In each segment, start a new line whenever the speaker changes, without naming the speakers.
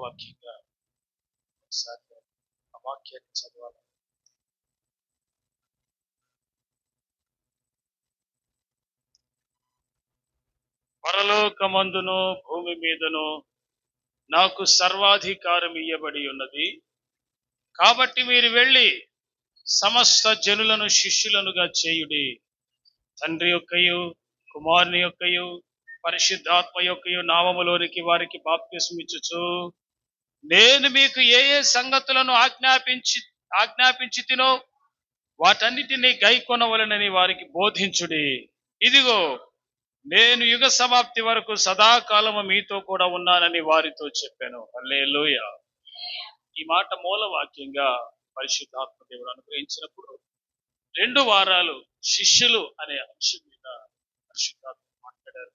వాక్యంగా ఒకసారి ఆ వాక్యాన్ని చదవాలి. పరలోకమందును భూమి మీదను నాకు సర్వాధికారం ఇయ్యబడి ఉన్నది. కాబట్టి మీరు వెళ్ళి సమస్త జనులను శిష్యులనుగా చేయుడి. తండ్రి యొక్కయు కుమారుని యొక్కయు పరిశుద్ధాత్మ యొక్కయు నామములోనికి వారికి బాప్తిస్మం ఇచ్చుచు నేను మీకు ఏ ఏ సంగతులను ఆజ్ఞాపించి తినో వాటన్నిటినీ గైకొనవలెనని వారికి బోధించుడి. ఇదిగో నేను యుగ సమాప్తి వరకు సదాకాలము మీతో కూడా ఉన్నానని వారితో చెప్పాను. హల్లెలూయా. ఈ మాట మూల వాక్యంగా పరిశుద్ధాత్మ దేవుడు అనుగ్రహించినప్పుడు 2 వారాలు శిష్యులు అనే అంశం మీద పరిశుద్ధాత్మ మాట్లాడారు.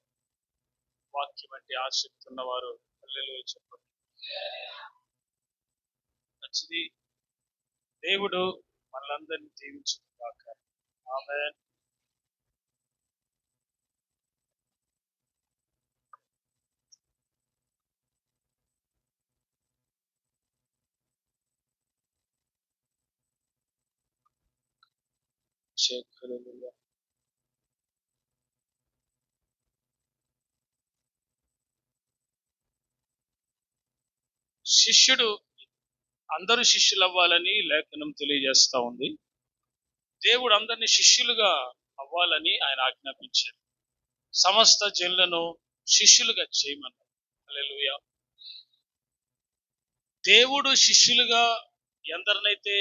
వాక్యం అంటే ఆసక్తి ఉన్నవారు హల్లెలూయా చెప్పండి. మంచిది. దేవుడు మనలందరినీ దీవించుగాక. ఆమేన్. హల్లెలూయా. శిష్యుడు అందరూ శిష్యులు అవ్వాలని లేఖనం తెలియజేస్తా ఉంది. దేవుడు అందరినీ శిష్యులుగా అవ్వాలని ఆయన ఆజ్ఞాపించారు. సమస్త జనులను శిష్యులుగా చేయమన్నారు. హల్లెలూయా. దేవుడు శిష్యులుగా ఎందరినైతే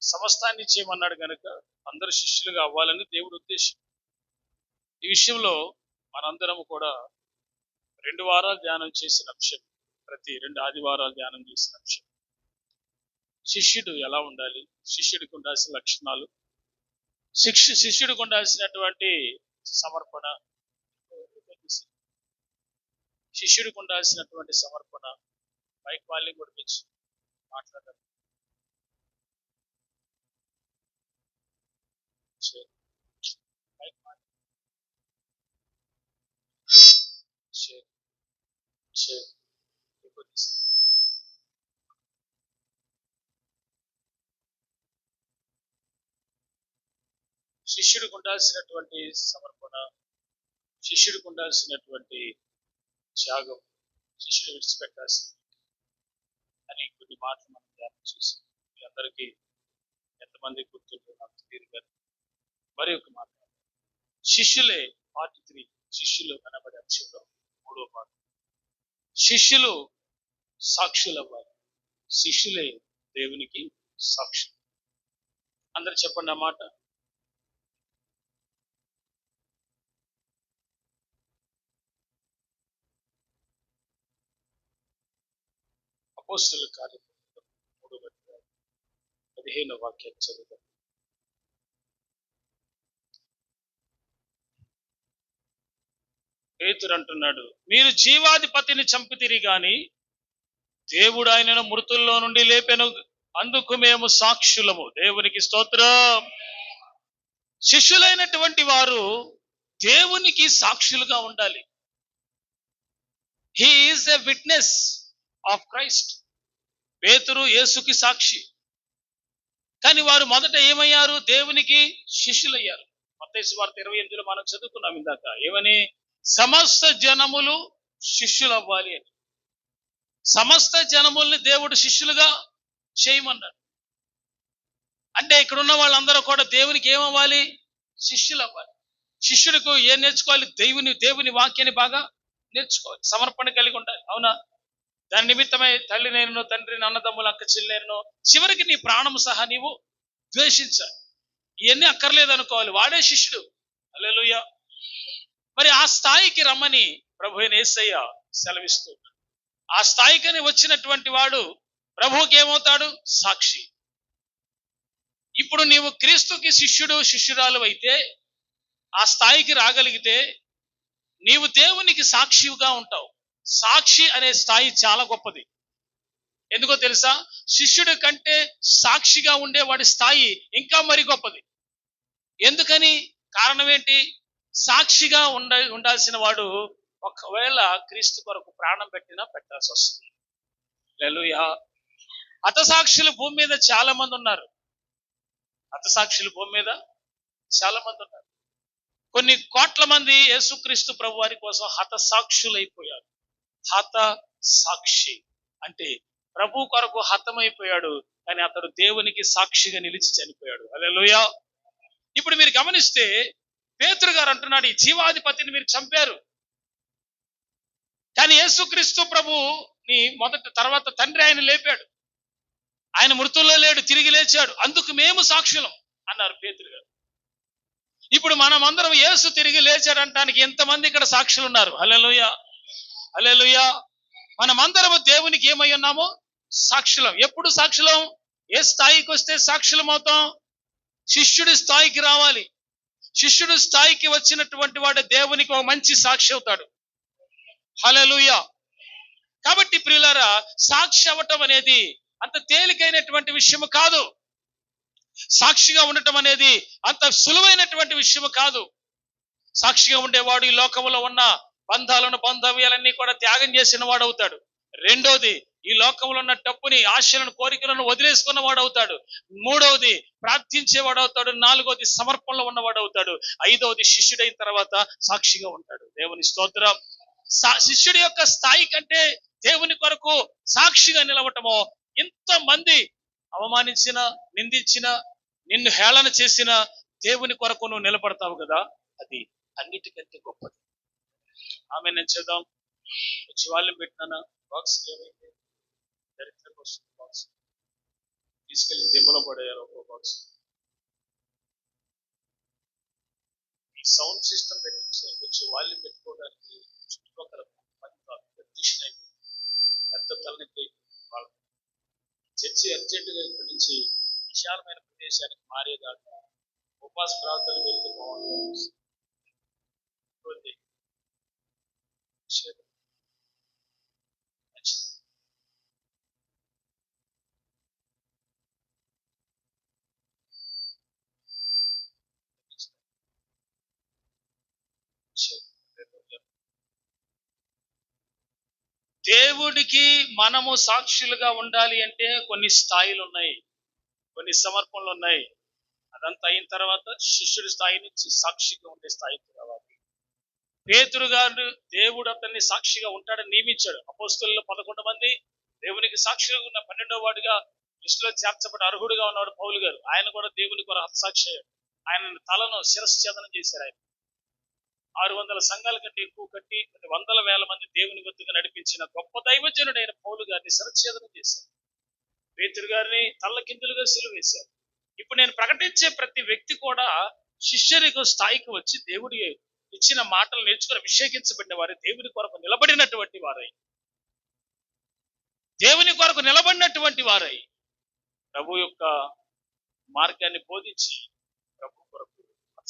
సమస్తాన్ని చేయమన్నాడు కనుక అందరూ శిష్యులుగా అవ్వాలని దేవుడు ఉద్దేశం. ఈ విషయంలో మనందరం కూడా 2 వారాలు ధ్యానం చేసిన అంశం, ప్రతి 2 ఆదివారాలు ధ్యానం చేసిన అంశం శిష్యుడు ఎలా ఉండాలి, శిష్యుడికి ఉండాల్సిన లక్షణాలు, శిష్యుడికి ఉండాల్సినటువంటి సమర్పణ, శిష్యుడికి ఉండాల్సినటువంటి సమర్పణ. మైక్ వాళ్ళని కూడా పెంచి మాట్లాడారు. శిష్యుడికి ఉండాల్సినటువంటి సమర్పణ, శిష్యుడికి ఉండాల్సినటువంటి త్యాగం, శిష్యుడు విడిచిపెట్టాల్సిన అని కొన్ని మాటలు మనం ధ్యానం చేసి మీ అందరికీ ఎంతమంది గుర్తుందో నాకు తెలియదు కానీ మరి ఒక మాట, శిష్యులే పార్ట్ 3 శిష్యులు అనబడే అంశంలో 3వ పాఠం. శిష్యులు సాక్షులు అవ్వాలి. శిష్యులే దేవునికి సాక్షులు. అందరు చెప్పండి ఆ మాట. అపోస్తలుల కార్యం 3వ అధ్యాయం 15వ వాక్యం చదువుతాం. పేతురు అంటున్నాడు, మీరు జీవాధిపతిని చంపితిరి గాని దేవుడు ఆయనను మృతుల్లో నుండి లేపెను, అందుకు మేము సాక్షులము. దేవునికి స్తోత్రం. శిష్యులైనటువంటి వారు దేవునికి సాక్షులుగా ఉండాలి. He is a witness of Christ. పేతురు యేసుకి సాక్షి. కానీ వారు మొదట ఏమయ్యారు? దేవునికి శిష్యులయ్యారు. మత్తయి సువార్త 28లో మనం చదువుకున్నాం ఇందాక. ఏమని? సమస్త జనములు శిష్యులు అవ్వాలి అని. సమస్త జనముల్ని దేవుడు శిష్యులుగా చేయమన్నాడు. అంటే ఇక్కడ ఉన్న వాళ్ళందరూ కూడా దేవునికి ఏమవ్వాలి? శిష్యులు అవ్వాలి. శిష్యుడికి ఏం నేర్చుకోవాలి? దేవుని వాక్యాన్ని బాగా నేర్చుకోవాలి, సమర్పణ కలిగి ఉండాలి. అవునా? దాని నిమిత్తమై తల్లి నేరును, తండ్రిని, అన్నదమ్ములు, అక్క చెల్లెలను, చివరికి నీ ప్రాణము సహా నీవు ద్వేషించాలి. ఇవన్నీ అక్కర్లేదు అనుకోవాలి. వాడే శిష్యుడు. హల్లెలూయా. మరి ఆ స్థాయికి రమ్మని ప్రభువైన యేసయ్య సెలవిస్తూ, ఆ స్థాయికని వచ్చినటువంటి వాడు ప్రభువుకి ఏమవుతాడు? సాక్షి. ఇప్పుడు నీవు క్రీస్తుకి శిష్యురాలు అయితే, ఆ స్థాయికి రాగలిగితే నీవు దేవునికి సాక్షిగా ఉంటావు. సాక్షి అనే స్థాయి చాలా గొప్పది. ఎందుకో తెలుసా? శిష్యుడి కంటే సాక్షిగా ఉండేవాడి స్థాయి ఇంకా మరి గొప్పది. ఎందుకని? కారణం ఏంటి? సాక్షిగా ఉండాల్సిన వాడు ఒకవేళ క్రీస్తు కొరకు ప్రాణం పెట్టినా పెట్టాల్సి వస్తుంది. హల్లెలూయా. హతసాక్షులు భూమి మీద చాలా మంది ఉన్నారు. హతసాక్షులు భూమి మీద చాలా మంది ఉన్నారు. కొన్ని కోట్ల మంది యేసుక్రీస్తు ప్రభు వారి కోసం హతసాక్షులైపోయారు. హత సాక్షి అంటే ప్రభు కొరకు హతమైపోయాడు, కానీ అతడు దేవునికి సాక్షిగా నిలిచి చనిపోయాడు. హల్లెలూయా. ఇప్పుడు మీరు గమనిస్తే పేతురు గారు అంటున్నాడు, ఈ జీవాధిపతిని మీరు చంపారు, కానీ యేసుక్రీస్తు ప్రభుని తర్వాత తండ్రి ఆయన లేపాడు, ఆయన మృతుల్లో లేడు, తిరిగి లేచాడు, అందుకు మేము సాక్షులం అన్నారు పేతురు గారు. ఇప్పుడు మనం అందరం యేసు తిరిగి లేచాడంటానికి ఎంతమంది ఇక్కడ సాక్షులు ఉన్నారు? హల్లెలూయా, హల్లెలూయా. మనమందరము దేవునికి ఏమై ఉన్నాము? సాక్షులం. ఎప్పుడు సాక్షులం? ఏ స్థాయికి వస్తే సాక్షులం అవుతాం? శిష్యుడి స్థాయికి రావాలి. శిష్యుడి స్థాయికి వచ్చినటువంటి వాడు దేవునికి ఒక మంచి సాక్షి అవుతాడు. హల్లెలూయా. కాబట్టి ప్రియులారా, సాక్షి అవ్వటం అనేది అంత తేలికైనటువంటి విషయం కాదు. సాక్షిగా ఉండటం అనేది అంత సులువైనటువంటి విషయం కాదు. సాక్షిగా ఉండేవాడు ఈ లోకంలో ఉన్న బంధావ్యాలన్నీ కూడా త్యాగం చేసిన వాడు అవుతాడు. రెండోది, ఈ లోకంలో ఉన్న డబ్బుని, ఆశలను, కోరికలను వదిలేసుకున్న వాడు అవుతాడు. మూడవది, ప్రార్థించేవాడు అవుతాడు. నాలుగవది, సమర్పణలో ఉన్నవాడు అవుతాడు. ఐదవది, శిష్యుడైన తర్వాత సాక్షిగా ఉంటాడు. దేవుని స్తోత్రం. శిష్యుడి యొక్క స్థాయి కంటే దేవుని కొరకు సాక్షిగా నిలవటమో, ఇంతమంది అవమానించిన, నిందించిన, నిన్ను హేళన చేసిన దేవుని కొరకు నువ్వు నిలబడతావు కదా, అది అన్నిటికంటే గొప్పది. ఆమె నేను చేద్దాం. వచ్చి వాళ్ళని పెట్టినా బాక్స్ ఏమైతే దరిద్రంగా వస్తుంది, బాక్స్ తీసుకెళ్ళి దెబ్బలో పడేయారు. ఒక బాక్స్ ఈ సౌండ్ సిస్టమ్ పెట్టి కొంచెం వాళ్ళు పెట్టుకోవడానికి చుట్టుపక్కల పెద్ద తలనొప్పి. వాళ్ళ చర్చి అర్జెంటుగా ఇక్కడి నుంచి విశాలమైన ప్రదేశానికి మారేదాకా ఉపవాస ప్రార్థనలు వెళ్తే బాగుంటుంది. దేవుడికి మనము సాక్షులుగా ఉండాలి అంటే కొన్ని స్థాయిలు ఉన్నాయి, కొన్ని సమర్పణలు ఉన్నాయి. అదంతా అయిన తర్వాత శిష్యుడి స్థాయి నుంచి సాక్షిగా ఉండే స్థాయికి రావాలి. పేతురు గారు దేవుడు అతన్ని సాక్షిగా ఉంటాడని నియమించాడు. అపోస్తలుల్లో 11 మంది దేవునికి సాక్షిగా ఉన్న 12వ వాడిగా లిస్టులో చేర్చబడి అర్హుడుగా ఉన్నాడు పౌలు గారు. ఆయన కూడా దేవుని కొరకు హతసాక్షి అయ్యాడు. ఆయన తలను శిరశ్ఛేదనం చేశారు. ఆయన 600 సంఘాల కంటే ఎక్కువ కట్టి కొన్ని వందల వేల మంది దేవుని వద్దకు నడిపించిన గొప్ప దైవజనుడైన పౌలు గారిని శిరశ్ఛేదనం చేశారు. పేతురు గారిని తల్లకిందులుగా సిలువ వేశారు. ఇప్పుడు నేను ప్రకటించే ప్రతి వ్యక్తి కూడా శిష్యరిక స్థాయికి వచ్చి దేవుడి ఇచ్చిన మాటలు నేర్చుకుని అభిషేకించబడిన వారు, దేవుని కొరకు నిలబడినటువంటి వారై, దేవుని కొరకు నిలబడినటువంటి వారై ప్రభు యొక్క మార్గాన్ని బోధించి ప్రభు కొరకు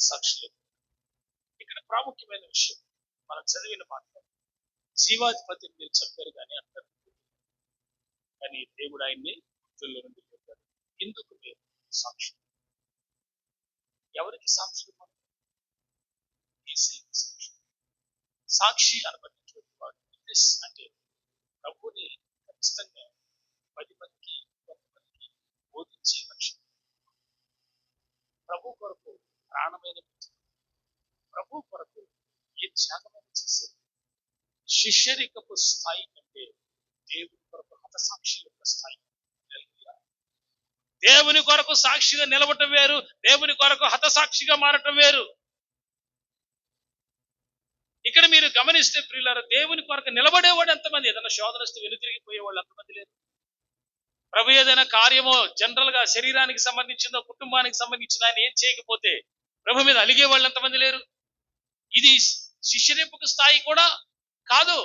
సాక్షులు. ఇక్కడ ప్రాముఖ్యమైన విషయం మనం చదివిన మాట, జీవాధిపతిని మీరు చెప్పారు కానీ అంటారు, కానీ దేవుడు ఆయన్ని మృతుల్లో నుండి చెప్పారు. ఎందుకు మీరు సాక్షులు? ఎవరికి సాక్షులు? సాక్షి అనబడినటువంటి వాడు అంటే ప్రభుని ఖచ్చితంగా 10 మందికి, 100 మందికి బోధించే లక్ష్యం. ప్రభు కొరకు ప్రాణమైన, ప్రభు కొరకు ఏ త్యాగమైన చేసేది. శిష్యరికపు స్థాయి కంటే దేవుని కొరకు హతసాక్షి యొక్క స్థాయి. దేవుని కొరకు సాక్షిగా నిలవటం వేరు, దేవుని కొరకు హతసాక్షిగా మారటం వేరు. ఇక్కడ మీరు గమనిస్తే ప్రియులారా, దేవుని కొరకు నిలబడేవాడు ఎంతమంది? ఏదైనా శోధన వస్తే వెనుతిరిగిపోయేవాళ్ళు ఎంతమంది లేరు. ప్రభు ఏదైనా కార్యమో జనరల్ గా శరీరానికి సంబంధించిందో, కుటుంబానికి సంబంధించిన ఆయన ఏం చేయకపోతే ప్రభు మీద అలిగే వాళ్ళు ఎంతమంది లేరు. ఇది శిష్యరింపుకు స్థాయి కూడా కాదు.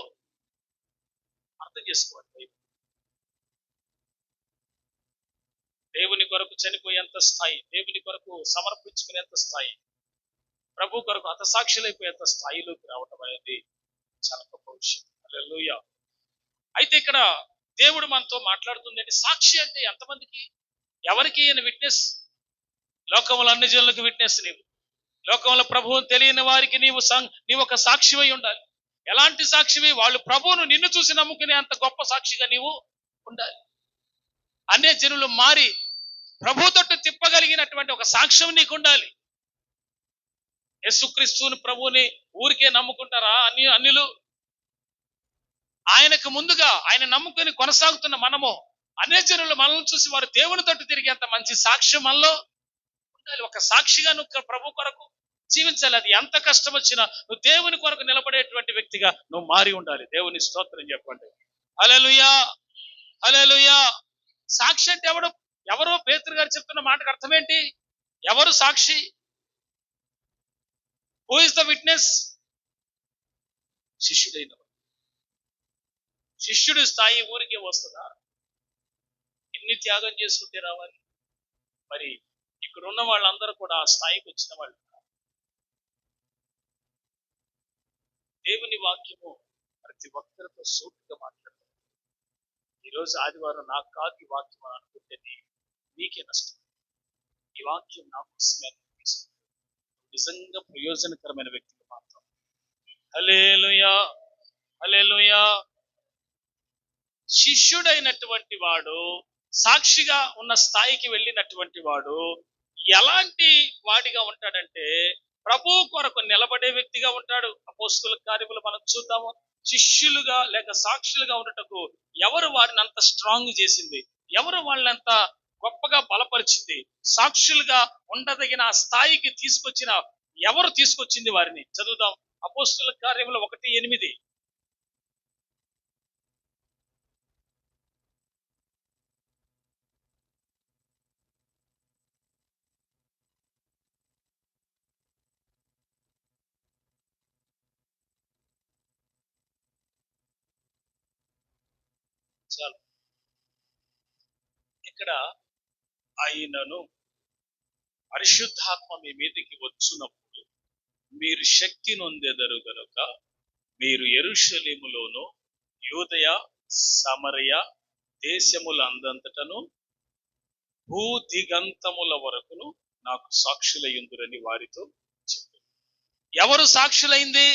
అర్థం చేసుకోవాలి. దేవుని కొరకు చనిపోయేంత స్థాయి, దేవుని కొరకు సమర్పించుకునేంత స్థాయి, ప్రభు కొరకు హతసాక్షులైపోయేంత స్థాయిలోకి రావటం అనేది చాలా గొప్ప విషయం. హల్లెలూయా. అయితే ఇక్కడ దేవుడు మనతో మాట్లాడుతుంది. సాక్షి అంటే ఎంతమందికి, ఎవరికి ఈయన విట్నెస్? లోకంలో అన్ని జనులకు విట్నెస్ నీవు. లోకంలో ప్రభువుని తెలియని వారికి నీవు ఒక సాక్షివై ఉండాలి. ఎలాంటి సాక్షివి? వాళ్ళు ప్రభువును నిన్ను చూసి నమ్ముకునే అంత గొప్ప సాక్షిగా నీవు ఉండాలి. అన్య జనులు మారి ప్రభు తట్టు తిప్పగలిగినటువంటి ఒక సాక్ష్యం నీకు ఉండాలి. యేసుక్రీస్తుని ప్రభువుని ఊరికే నమ్ముకుంటారా అన్యులు? ఆయనకు ముందుగా ఆయన నమ్ముకుని కొనసాగుతున్న మనము అన్య జనులు మనల్ని చూసి వారు దేవుని తట్టు తిరిగేంత మంచి సాక్ష్యం మనలో ఉండాలి. ఒక సాక్షిగా నువ్వు ప్రభు కొరకు జీవించాలి. అది ఎంత కష్టం వచ్చినా నువ్వు దేవుని కొరకు నిలబడేటువంటి వ్యక్తిగా నువ్వు మారి ఉండాలి. దేవుని స్తోత్రం చెప్పండి. హల్లెలూయా, హల్లెలూయా. సాక్షి అంటే ఎవరో పేతురు గారు చెప్తున్న మాటకు అర్థం ఏంటి? ఎవరు సాక్షి? Who is the witness? శిష్యుడైన శిష్యుడి స్థాయి ఊరికే వస్తుందా? ఎన్ని త్యాగం చేసుకుంటే రావాలి? మరి ఇక్కడ ఉన్న వాళ్ళందరూ కూడా ఆ స్థాయికి వచ్చిన వాళ్ళు. దేవుని వాక్యము ప్రతి ఒక్కరితో సూటిగా మాట్లాడతారు. ఈరోజు ఆదివారం నాకు కాదు ఈ వాక్యం అని అనుకుంటే నీకే నష్టం. ఈ వాక్యం నా కోసమే నిజంగా ప్రయోజనకరమైన వ్యక్తికి మాత్రం. హల్లెలూయా, హల్లెలూయా. శిష్యుడైనటువంటి వాడు, సాక్షిగా ఉన్న స్థాయికి వెళ్ళినటువంటి వాడు ఎలాంటి వాడిగా ఉంటాడంటే ప్రభు కొరకు నిలబడే వ్యక్తిగా ఉంటాడు. అపోస్తుల కార్యములు మనం చూద్దాము. శిష్యులుగా లేక సాక్షులుగా ఉండటకు ఎవరు వారిని అంత స్ట్రాంగ్ చేసింది? ఎవరు వాళ్ళని అంత గొప్పగా బలపరిచింది? సాక్షులుగా ఉండదగిన ఆ స్థాయికి ఎవరు తీసుకొచ్చింది వారిని? చదువుదాం. అపోస్తుల కార్యములు 1:8. చాలు. ఇక్కడ ఆయనను పరిశుద్ధాత్మ మీ మీదకి వచ్చునప్పుడు మీరు శక్తి నొందెదరు గనుక మీరు యెరూషలేములోను యూదయ సమరయ దేశములందంతటను భూదిగంతముల వరకును నాకు సాక్షులయ్యుందురని వారితో చెప్పారు. ఎవరు సాక్షులైంది?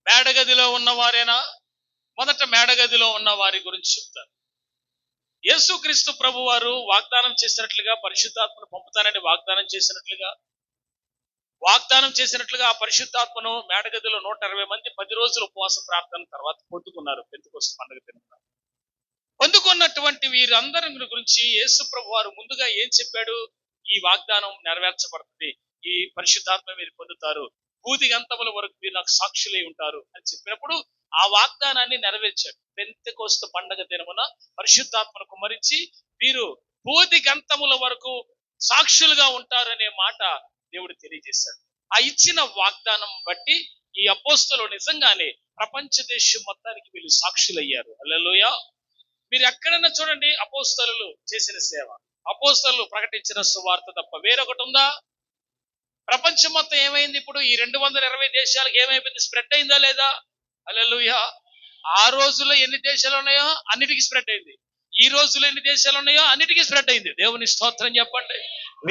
మేడగదిలో ఉన్నవారేనా? మొదట మేడగదిలో ఉన్న వారి గురించి చెప్తారు. యేసుక్రీస్తు ప్రభు వారు వాగ్దానం చేసినట్లుగా పరిశుద్ధాత్మను పంపుతానని వాగ్దానం చేసినట్లుగా ఆ పరిశుద్ధాత్మను మేడగదిలో 120 మంది 10 రోజులు ఉపవాస ప్రార్థన తర్వాత పొందుకున్నారు. పెంతెకొస్తు పండుగ తిన్నారు. పొందుకున్నటువంటి వీరందరి గురించి యేసు ప్రభు వారు ముందుగా ఏం చెప్పాడు? ఈ వాగ్దానం నెరవేర్చబడుతుంది, ఈ పరిశుద్ధాత్మ మీరు పొందుతారు, భూదిగంతముల వరకు మీరు నాకు సాక్షులై ఉంటారు అని చెప్పినప్పుడు ఆ వాగ్దానాన్ని నెరవేర్చాడు. పెంతెకొస్తు పండుగ దినమున పరిశుద్ధాత్మను కుమ్మరించి మీరు భూదిగంతముల వరకు సాక్షులుగా ఉంటారనే మాట దేవుడు తెలియజేశాడు. ఆ ఇచ్చిన వాగ్దానం బట్టి ఈ అపోస్తలు నిజంగానే ప్రపంచ దేశం మొత్తానికి వీళ్ళు సాక్షులయ్యారు. హల్లెలూయా. మీరు ఎక్కడన్నా చూడండి అపోస్తలు చేసిన సేవ, అపోస్తలు ప్రకటించిన సువార్త తప్ప వేరొకటి ఉందా? ప్రపంచం మొత్తం ఏమైంది? ఇప్పుడు ఈ 220 దేశాలకు ఏమైపోయింది? స్ప్రెడ్ అయిందా లేదా? హల్లెలూయా. ఆ రోజుల్లో ఎన్ని దేశాలు ఉన్నాయో అన్నిటికీ స్ప్రెడ్ అయింది. ఈ రోజుల్లో ఎన్ని దేశాలు ఉన్నాయో అన్నిటికీ స్ప్రెడ్ అయింది. దేవుని స్తోత్రం చెప్పండి.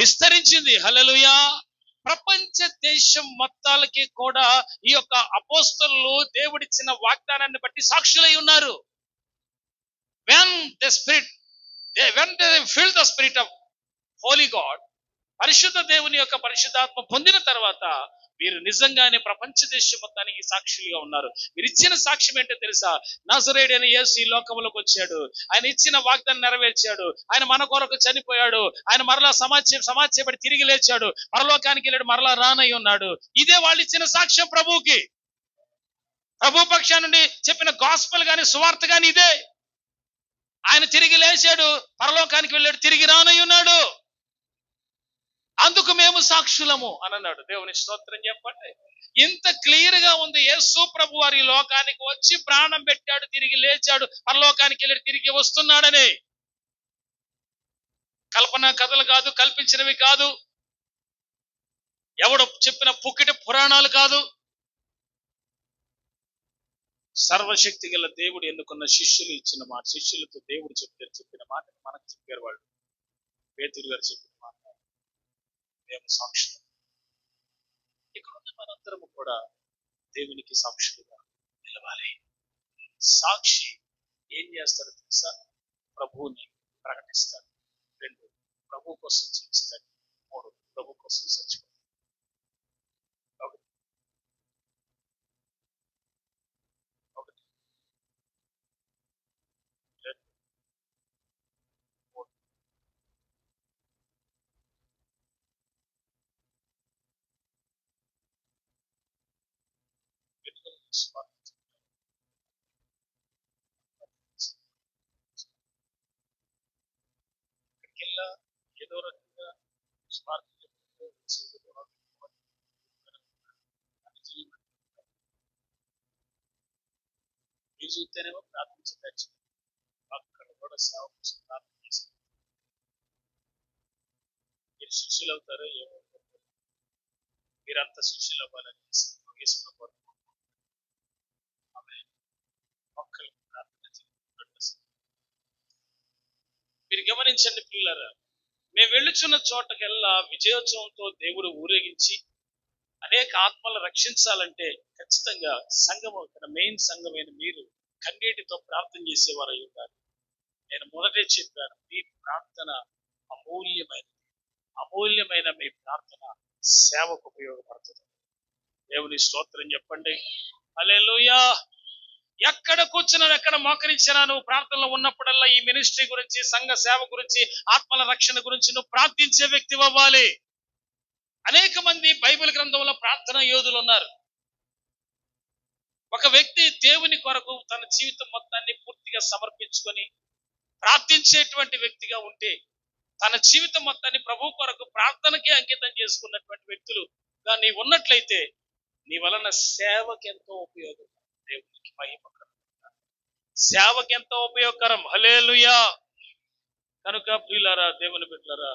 విస్తరించింది. హల్లెలూయా. ప్రపంచ దేశం మొత్తాలకి కూడా ఈ యొక్క అపోస్తలు దేవుడిచ్చిన వాగ్దానాన్ని బట్టి సాక్షులై ఉన్నారు. when they filled the spirit of holy God, పరిశుద్ధ దేవుని యొక్క పరిశుద్ధాత్మ పొందిన తర్వాత మీరు నిజంగానే ప్రపంచ దేశం మొత్తానికి సాక్షులుగా ఉన్నారు. మీరు ఇచ్చిన సాక్ష్యం ఏంటో తెలుసా? నజరేయుడైన యేసు ఈ లోకంలోకి వచ్చాడు, ఆయన ఇచ్చిన వాగ్దానం నెరవేర్చాడు, ఆయన మన కొరకు చనిపోయాడు, ఆయన మరలా సమాజపడి తిరిగి లేచాడు, పరలోకానికి వెళ్ళాడు, మరలా రానై ఉన్నాడు. ఇదే వాళ్ళు ఇచ్చిన సాక్ష్యం ప్రభువుకి. ప్రభు పక్షా నుండి చెప్పిన గాస్పెల్ గాని సువార్త గాని ఇదే. ఆయన తిరిగి లేచాడు, పరలోకానికి వెళ్ళాడు, తిరిగి రానై ఉన్నాడు, అందుకు మేము సాక్షులము అని అన్నాడు. దేవుని స్తోత్రం చెప్పండి. ఇంత క్లియర్ గా ఉంది. యేసు ప్రభు వారి లోకానికి వచ్చి ప్రాణం పెట్టాడు, తిరిగి లేచాడు, పరలోకానికి వెళ్ళాడు, తిరిగి వస్తున్నాడని. కల్పన కథలు కాదు, కల్పించినవి కాదు, ఎవడు చెప్పిన పుక్కిట పురాణాలు కాదు. సర్వశక్తి గల దేవుడు ఎన్నుకున్న శిష్యులు ఇచ్చిన మాట, శిష్యులతో దేవుడు చెప్పిన మాట మనకు చెప్పారు. వాళ్ళు పేతురు గారు చెప్పిన మాట మేము సాక్షులు. ఇక్కడ ఉన్న మనందరము కూడా దేవునికి సాక్షులుగా నిలవాలి. సాక్షి ఏం చేస్తాడు తెలుసా? ప్రభువుని ప్రకటిస్తాడు. 2, ప్రభు కోసం జీవిస్తాడు. 3, ప్రభు కోసం చచ్చిపోతాడు. ఒకటి ఒకటి 2, 3 వెతుకులు స్వార్థించాడు. ఇక్కడికెళ్ళా ఏదో రకంగా స్వార్థం మీరు చూస్తేనేమో ప్రార్థించవచ్చు. అక్కడ కూడా సేవ కోసం ప్రార్థన చేసి మీరు శిష్యులు అవుతారో ఏమో, మీరంతా శిష్యులు అవ్వాలని మొక్కలు ప్రార్థన చేసి మీరు గమనించండి పిల్లరా, మేము వెళ్ళుచున్న చోటకెల్లా విజయోత్సవంతో దేవుడు ఊరేగించి అనేక ఆత్మలు రక్షించాలంటే ఖచ్చితంగా సంఘము, ఇక్కడ మెయిన్ సంఘమైన మీరు కన్నీటితో ప్రార్థన చేసేవారు అయి ఉంటారు. నేను మొదటే చెప్పాను, మీ ప్రార్థన అమూల్యమైన మీ ప్రార్థన సేవకు ఉపయోగపడుతుంది. దేవుని స్తోత్రం చెప్పండి. హల్లెలూయా. ఎక్కడ కూర్చున్నా, ఎక్కడ మోకరించినా నువ్వు ప్రార్థనలో ఉన్నప్పుడల్లా ఈ మినిస్ట్రీ గురించి, సంఘ సేవ గురించి, ఆత్మల రక్షణ గురించి నువ్వు ప్రార్థించే వ్యక్తి అవ్వాలి. అనేక మంది బైబిల్ గ్రంథంలో ప్రార్థనా యోధులు ఉన్నారు. ఒక వ్యక్తి దేవుని కొరకు తన జీవితం మొత్తాన్ని పూర్తిగా సమర్పించుకొని ప్రార్థించేటువంటి వ్యక్తిగా ఉంటే, తన జీవితం మొత్తాన్ని ప్రభు కొరకు ప్రార్థనకే అంకితం చేసుకున్నటువంటి వ్యక్తులు నీ ఉన్నట్లయితే నీ వలన సేవకి ఎంతో ఉపయోగం. దేవునికి మహిమకరం, సేవకి ఎంతో ఉపయోగకరం. హల్లెలూయా. కనుక ప్రియులారా, దేవుని బిడ్డలారా,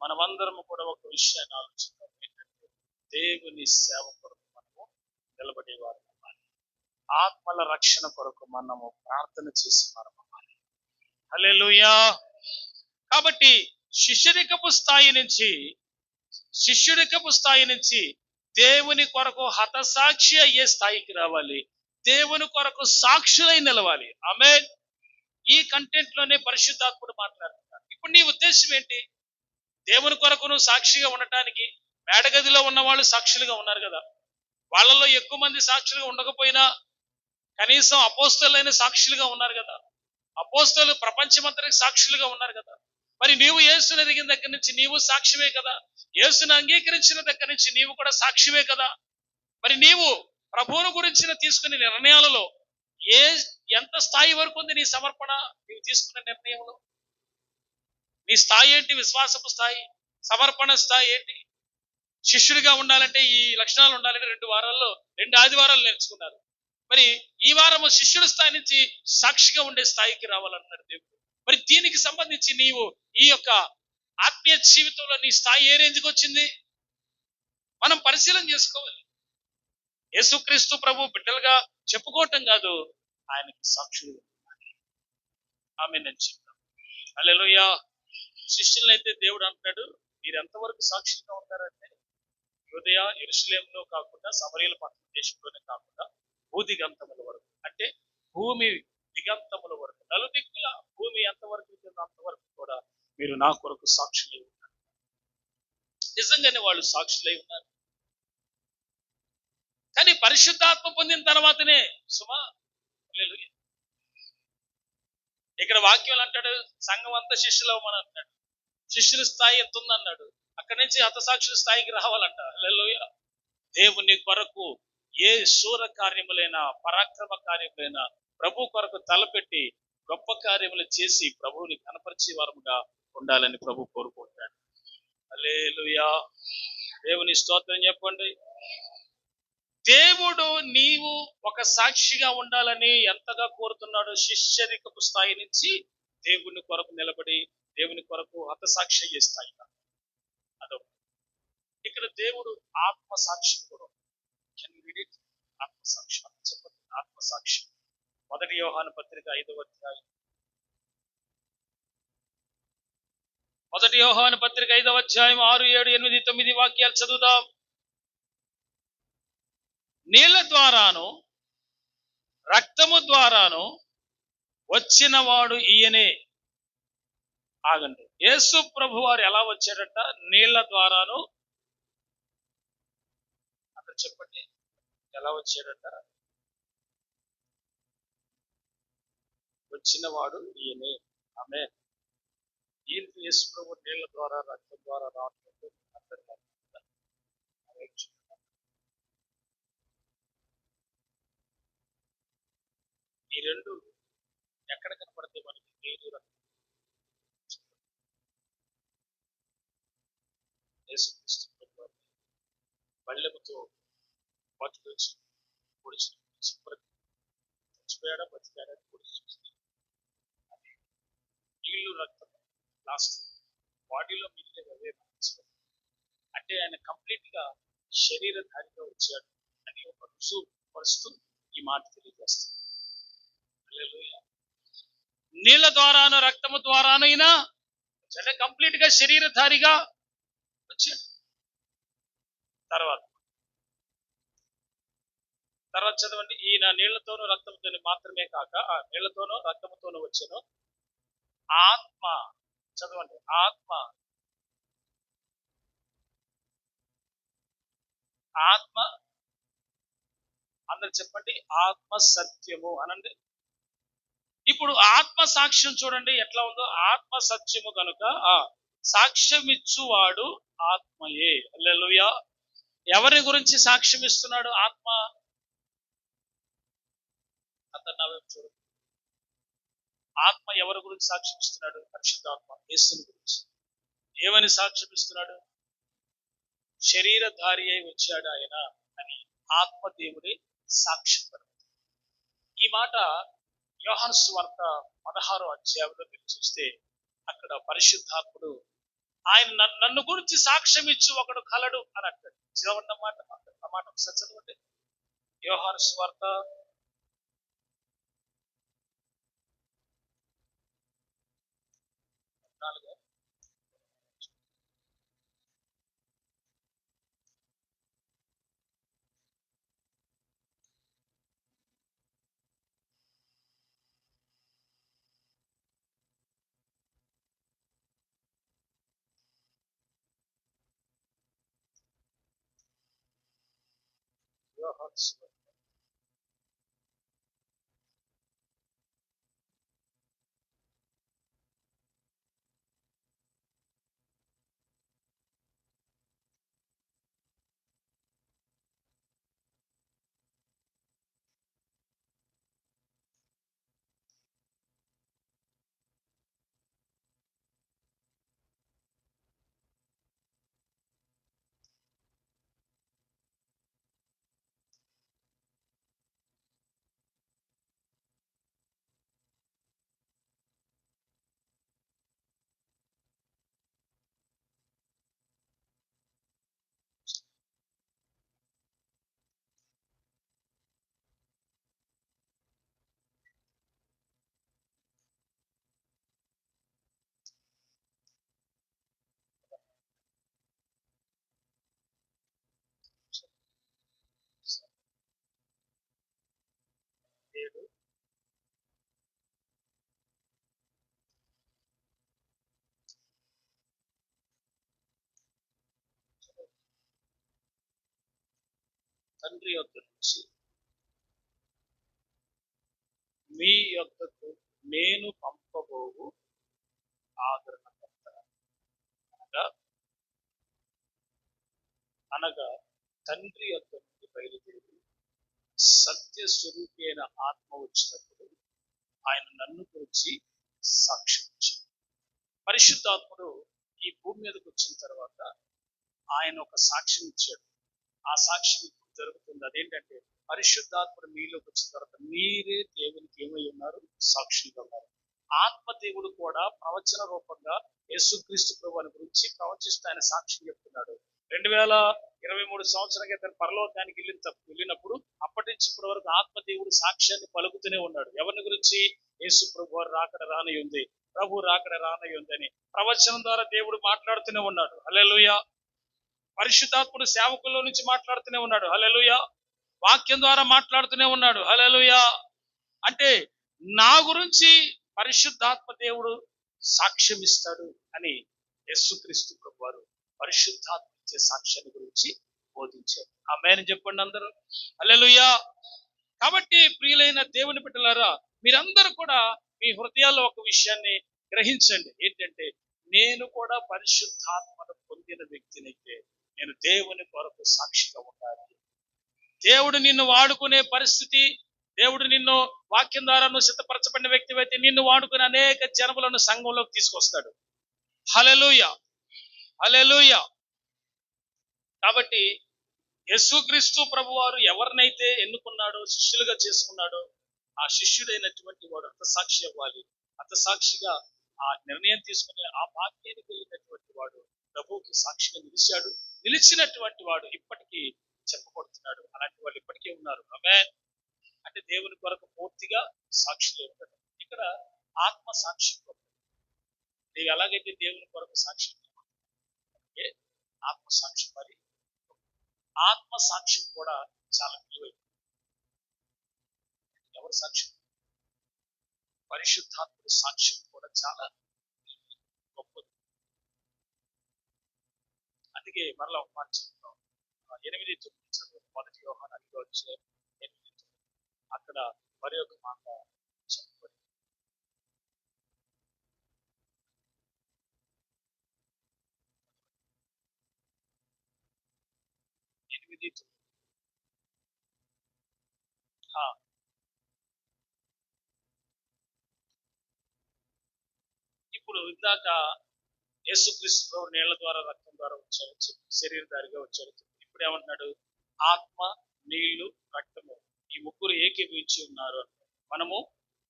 మనమందరం కూడా ఒక విషయాన్ని ఆలోచిద్దాం. ఏంటంటే దేవుని సేవ కొరకు మనము నిలబడేవారు, ఆత్మల రక్షణ కొరకు మనము ప్రార్థన చేసి వారము. హల్లెలూయా. కాబట్టి శిష్యరికపు స్థాయి నుంచి దేవుని కొరకు హతసాక్షి అయ్యే స్థాయికి రావాలి. దేవుని కొరకు సాక్షులై నిలవాలి. ఆమేన్. ఈ కంటెంట్ లోనే పరిశుద్ధాత్ముడు మాట్లాడుతున్నాడు. ఇప్పుడు నీ ఉద్దేశం ఏంటి? దేవుని కొరకు నువ్వు సాక్షిగా ఉండటానికి మేడగదిలో ఉన్న వాళ్ళు సాక్షులుగా ఉన్నారు కదా. వాళ్ళలో ఎక్కువ మంది సాక్షులుగా ఉండకపోయినా కనీసం అపోస్తలులైన సాక్షులుగా ఉన్నారు కదా. అపోస్తలు ప్రపంచమంతటికి సాక్షులుగా ఉన్నారు కదా. మరి నీవు యేసుని ఎరిగిన దగ్గర నుంచి నీవు సాక్ష్యమే కదా. యేసుని అంగీకరించిన దగ్గర నుంచి నీవు కూడా సాక్ష్యమే కదా. మరి నీవు ప్రభువును గురించిన తీసుకునే నిర్ణయాలలో ఎంత స్థాయి వరకు ఉంది నీ సమర్పణ? నీవు తీసుకునే నిర్ణయంలో నీ స్థాయి ఏంటి? విశ్వాసపు స్థాయి, సమర్పణ స్థాయి ఏంటి? శిష్యుడిగా ఉండాలంటే ఈ లక్షణాలు ఉండాలంటే 2 ఆదివారాలు నేర్చుకున్నారు. మరి ఈ వారము శిష్యుడి స్థాయి నుంచి సాక్షిగా ఉండే స్థాయికి రావాలన్నాడు దేవుడు. మరి దీనికి సంబంధించి నీవు ఈ యొక్క ఆత్మీయ జీవితంలో నీ స్థాయి ఏ రేంజ్కి వచ్చింది మనం పరిశీలన చేసుకోవాలి. యేసుక్రీస్తు ప్రభు బిడ్డలుగా చెప్పుకోవటం కాదు, ఆయనకి సాక్షులు. ఆమె నేను చెప్తాను. హల్లెలూయా. శిష్యులైతే దేవుడు అంటాడు, మీరు ఎంతవరకు సాక్షిగా ఉంటారంటే యూదయ యెరూషలేములో కాకుండా, సమరయల పట్టణ దేశంలోనే కాకుండా భూదిగంతముల వరకు, అంటే భూమి దిగంతముల వరకు, నలుదిక్కుల భూమి ఎంతవరకు అంతవరకు కూడా మీరు నా కొరకు సాక్షులై ఉన్నారు. నిజంగానే వాళ్ళు సాక్షులై ఉన్నారు. కానీ పరిశుద్ధాత్మ పొందిన తర్వాతనే సుమా. హల్లెలూయా. ఇక్కడ వాక్యం అంటాడు, సంఘం అంతా శిష్యులు అవ్వమని అంటాడు. శిష్యుల స్థాయి ఎంత ఉందన్నాడు. అక్కడి నుంచి హతసాక్షుల స్థాయికి రావాలంట. హల్లెలూయా. దేవుని కొరకు ఏ శూర కార్యములైనా, పరాక్రమ కార్యములైనా ప్రభు కొరకు తలపెట్టి గొప్ప కార్యములు చేసి ప్రభువుని కనపరిచే వారముగా ఉండాలని ప్రభు కోరుకుంటాడు. హల్లెలూయా. దేవుని స్తోత్రం చెప్పండి. దేవుడు నీవు ఒక సాక్షిగా ఉండాలని ఎంతగా కోరుతున్నాడు. శిష్యరికపు స్థాయి నుంచి దేవుని కొరకు నిలబడి దేవుని కొరకు హతసాక్షి అయ్యే స్థాయి. అదొక. ఇక్కడ దేవుడు ఆత్మసాక్షి కూడా. ఆత్మసాక్షి చెప్పండి. ఆత్మసాక్షి 1 యోహాను పత్రిక 5వ అధ్యాయం. 1 యోహాను పత్రిక 5వ అధ్యాయం 6, 7, 8, 9 వాక్యాలు చదువుదాం. నీళ్ల ద్వారాను రక్తము ద్వారాను వచ్చిన వాడు ఈయనే. ఆగండి, యేసు ప్రభు వారు ఎలా వచ్చాడట? నీళ్ల ద్వారాను. అక్కడ చెప్పండి, ఎలా వచ్చాడట? వచ్చిన వాడు ఈయనే. ఆమె ఏంటి? యేసు ప్రభు నీళ్ల ద్వారా రక్తం ద్వారా రావట్లేదు. ఈ రెండు ఎక్కడ కనపడతాయి మనకి? నీరు రక్తం. యేసుక్రీస్తు ప్రభు వారు బల్లెముతో బతుకొచ్చి పొడిచి చచ్చిపోయాడా బతికాడా పొడిచి చూస్తే నీళ్లు రక్తం లాస్ట్ బాడీలో మిగిలినవే. అంటే ఆయన కంప్లీట్ గా శరీరధారిగా వచ్చాడు అని ఒక రుజువు పరుస్తూ ఈ మాట తెలియజేస్తుంది. హల్లెలూయా. నీళ్ల ద్వారాను రక్తము ద్వారాను అయినా కంప్లీట్ గా శరీరధారిగా వచ్చాడు. తర్వాత చదవండి. ఈయన నీళ్లతోనూ రక్తంతో మాత్రమే కాక ఆ నీళ్లతోనూ రక్తముతోనూ వచ్చాను. ఆత్మ, చదవండి, ఆత్మ ఆత్మ అందరు చెప్పండి, ఆత్మ సత్యము అనండి. ఇప్పుడు ఆత్మ సాక్ష్యం చూడండి ఎట్లా ఉందో. ఆత్మ సత్యము కనుక సాక్ష్యం ఇచ్చువాడు ఆత్మయే. హల్లెలూయా. ఎవరి గురించి సాక్ష్యం ఇస్తున్నాడు ఆత్మ? అందరు చూడండి, ఆత్మ ఎవరి గురించి సాక్ష్యం ఇస్తున్నాడు? పరిశుద్ధాత్మ యేసుని గురించి. ఏమని సాక్ష్యం ఇస్తున్నాడు? శరీరధారి అయి వచ్చాడు ఆయన అని ఆత్మదేవుడే సాక్ష్యం. ఈ మాట యోహాను సువార్త 16వ అధ్యాయంలో మీరు చూస్తే అక్కడ పరిశుద్ధాత్ముడు ఆయన నన్ను గురించి సాక్ష్యం ఇచ్చి ఒకడు కలడు అని అంటాడు. చదవన్నమాట ఆ మాట ఒకసారి చదవండి. యోహాను సువార్త 14. యోహాను సువార్త తండ్రి యొద్ద నుంచి మీ యొద్దకు నేను పంపబోవు ఆదరణకర్త అనగా తండ్రి యొద్ద నుండి బయలుదేరి సత్య స్వరూపి అయిన ఆత్మ వచ్చినప్పుడు ఆయన నన్ను గురించి సాక్ష్యం ఇచ్చాడు. పరిశుద్ధాత్ముడు ఈ భూమి మీదకి వచ్చిన తర్వాత ఆయన ఒక సాక్ష్యం ఇచ్చాడు. ఆ సాక్ష్యం ఇప్పుడు జరుగుతుంది. అదేంటంటే పరిశుద్ధాత్ముడు మీలోకి వచ్చిన తర్వాత మీరే దేవునికి ఏమై ఉన్నారు? సాక్షులుగా ఉన్నారు. ఆత్మ దేవుడు కూడా ప్రవచన రూపంగా యేసుక్రీస్తు ప్రభువుని గురించి ప్రవచిస్తూ ఆయన సాక్ష్యం చెప్తున్నాడు. 2023 సంవత్సరం క్రితం పరలోకానికి వెళ్ళినప్పుడు అప్పటి నుంచి ఇప్పటి వరకు ఆత్మదేవుడు సాక్ష్యాన్ని పలుకుతూనే ఉన్నాడు. ఎవరిని గురించి? యేసు ప్రభు వారు రాకడ రానై ఉంది, ప్రభు రాకడ రానై ఉందని ప్రవచనం ద్వారా దేవుడు మాట్లాడుతూనే ఉన్నాడు. హల్లెలూయా. పరిశుద్ధాత్ముడు సేవకుల్లో నుంచి మాట్లాడుతూనే ఉన్నాడు. హల్లెలూయా. వాక్యం ద్వారా మాట్లాడుతూనే ఉన్నాడు. హల్లెలూయా. అంటే నా గురించి పరిశుద్ధాత్మ దేవుడు సాక్ష్యం ఇస్తాడు అని యేసుక్రీస్తు ప్రభువారు పరిశుద్ధాత్మ ఇచ్చే సాక్ష్యాన్ని గురించి బోధించారు. ఆమేన్ చెప్పండి అందరూ. హల్లెలూయా. కాబట్టి ప్రియులైన దేవుని బిడ్డలారా, మీరందరూ కూడా మీ హృదయాల్లో ఒక విషయాన్ని గ్రహించండి. ఏంటంటే, నేను కూడా పరిశుద్ధాత్మను పొందిన వ్యక్తినైతే నేను దేవుని కొరకు సాక్షిగా ఉండాలి. దేవుడు నిన్ను వాడుకునే పరిస్థితి, దేవుడు నిన్ను వాక్యం ద్వారా నువ్వు సిద్ధపరచబడిన వ్యక్తి అయితే నిన్ను వాడుకునే అనేక జనములను సంఘంలోకి తీసుకొస్తాడు. హల్లెలూయా, హల్లెలూయా. కాబట్టి యేసుక్రీస్తు ప్రభువారు ఎవరినైతే ఎన్నుకున్నాడో, శిష్యులుగా చేసుకున్నాడో, ఆ శిష్యుడైనటువంటి వాడు హతసాక్షి అవ్వాలి. హతసాక్షిగా ఆ నిర్ణయం తీసుకునే ఆ భాగ్యానికి వెళ్ళినటువంటి వాడు ప్రభువుకి సాక్షిగా నిలిచాడు. నిలిచినటువంటి వాడు ఇప్పటికీ చెప్పబడుతున్నాడు. అలాంటి వాళ్ళు ఇప్పటికే ఉన్నారు. ఆమేన్. అంటే దేవుని కొరకు పూర్తిగా సాక్షులు ఉండడం. ఇక్కడ ఆత్మ సాక్షి. నీవు ఎలాగైతే దేవుని కొరకు సాక్షి ఆత్మ సాక్షి, మరి ఆత్మ సాక్ష్యం కూడా చాలా విలువైంది. ఎవరి సాక్ష్యం? పరిశుద్ధాత్ముడి సాక్ష్యం కూడా చాలా గొప్పది. అందుకే మరలా ఒక మాట చెప్తాం. 8:9 చదువు. 1 యోహాను 5:8. అక్కడ మరి ఒక మాట చెప్పబడింది. 8:9. ఇప్పుడు ఇందాక యేసుక్రీస్తు నీళ్ల ద్వారా రక్తం ద్వారా వచ్చాడు, శరీరధారిగా వచ్చాడు. ఇప్పుడు ఏమంటున్నాడు? ఆత్మ, నీళ్లు, రక్తము ఈ ముగ్గురు ఏకీభవించి ఉన్నారు. మనము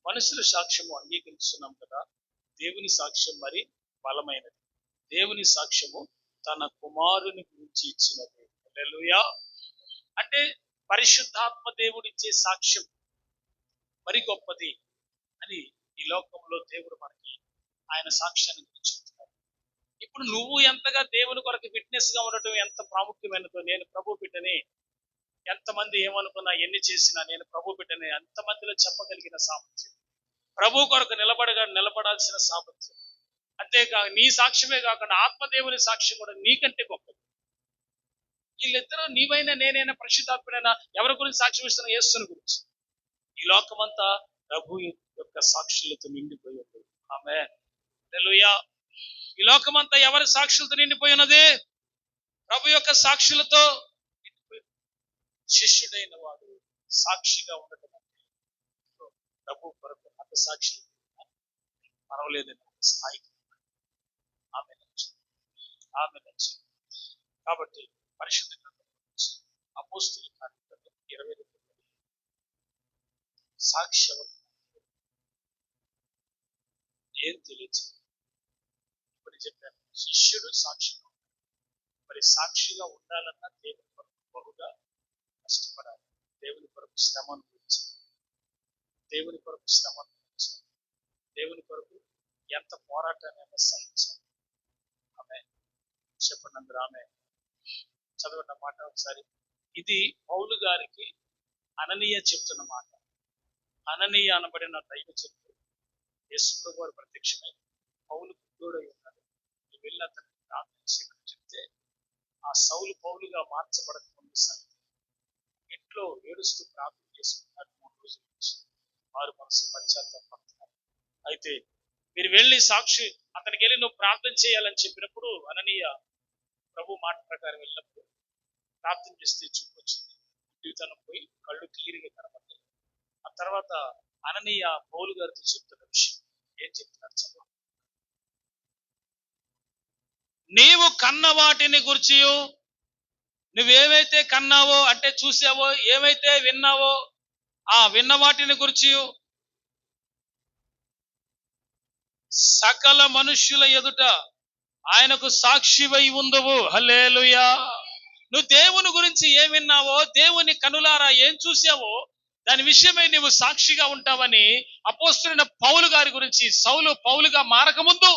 మనుషుల సాక్ష్యము అంగీకరిస్తున్నాం కదా. దేవుని సాక్ష్యం మరి బలమైనది. దేవుని సాక్ష్యము తన కుమారుని గురించి ఇచ్చినది. హల్లెలూయా. అంటే పరిశుద్ధాత్మ దేవుడు ఇచ్చే సాక్ష్యం మరి గొప్పది అని ఈ లోకంలో దేవుడు మనకి ఆయన సాక్ష్యాన్ని గురించి చెప్తున్నాడు. ఇప్పుడు నువ్వు ఎంతగా దేవుని కొరకు విట్నెస్ గా ఉండటం ఎంత ప్రాముఖ్యమైనదో, నేను ప్రభు బిడ్డని ఎంతమంది ఏమనుకున్నా, ఎన్ని చేసినా నేను ప్రభు బిడ్డని ఎంతమందిలో చెప్పగలిగిన సామర్థ్యం, ప్రభు కొరకు నిలబడాల్సిన సామర్థ్యం. అంతేకాక నీ సాక్ష్యమే కాకుండా ఆత్మదేవుని సాక్ష్యం కూడా నీకంటే గొప్పది. వీళ్ళిద్దరూ నీవైనా నేనైనా పరిశుద్ధాత్ముడైనా ఎవరి గురించి సాక్ష్యం ఇస్తున్నా? యేసుని గురించి. ఈ లోకమంతా ప్రభు యొక్క సాక్షులతో నిండిపోయింది. ఆమేన్. హల్లెలూయా. ఈ లోకమంతా ఎవరి సాక్షులతో నిండిపోయినది? ప్రభు యొక్క సాక్షులతో నిండిపోయింది. శిష్యుడైన వాడు సాక్షిగా ఉండటం అంటే ప్రభు కొరకు అంత సాక్షి పర్వాలేదని స్థాయికి ఆమె కాబట్టి పరిశుద్ధ గ్రంథం అపోస్తుల కార్యక్రమం 22 సాక్ష్యం ఏం తెలియదు. ఇప్పుడు చెప్పాను, శిష్యుడు సాక్షిగా మరి సాక్షిగా ఉండాలన్నా దేవుని కొరకు బహుగా కష్టపడాలి. దేవుని కొరకు శ్రమ అనుభవించాలి. దేవుని కొరకు శ్రమ అనుభవించాలి. దేవుని కొరకు ఎంత పోరాటాన్ని సహించాలి. ఆమె చెప్పండి అందరూ. ఆమె చదవన్న మాట ఒకసారి. ఇది పౌలు గారికి అననీయ చెప్తున్న మాట. అననీయ అనబడిన దైవజనుడు యేసు ప్రభువు ప్రత్యక్షమై పౌలు గుడ్డోడై ఉన్నాడు, నువ్వు వెళ్ళి అతనికి ప్రార్థించి చెప్తే ఆ సౌలు పౌలుగా మార్చబడక ముందు సంగతి ఇంట్లో ఏడుస్తూ ప్రార్థన చేసుకున్నాడు. 3 రోజుల నుంచి వారు మనసు పశ్చాత్తాపడుతున్నారు. అయితే మీరు వెళ్ళి సాక్షి అతనికి వెళ్ళి నువ్వు ప్రార్థన చేయాలని చెప్పినప్పుడు అననీయ ప్రభు మాట ప్రకారం వెళ్ళినప్పుడు ప్రార్థన చేస్తే చూపు వచ్చింది. జీవితాన్ని పోయి కళ్ళు క్లియర్గా కనబడ్డాయి. ఆ తర్వాత అననీయ పౌలు గారితో చెప్తున్న విషయం ఏం చెప్తున్నారు చదువు. నీవు కన్న వాటిని గురించి, నువ్వేమైతే కన్నావో అంటే చూసావో, ఏమైతే విన్నావో ఆ విన్న వాటిని గురించి సకల మనుష్యుల ఎదుట ఆయనకు సాక్షివై ఉందవు. హల్లెలూయా. నువ్వు దేవుని గురించి ఏం విన్నావో, దేవుని కనులారా ఏం చూసావో దాని విషయమై నువ్వు సాక్షిగా ఉంటావని అపోస్తలుడైన పౌలు గారి గురించి, సౌలు పౌలుగా మారకముందు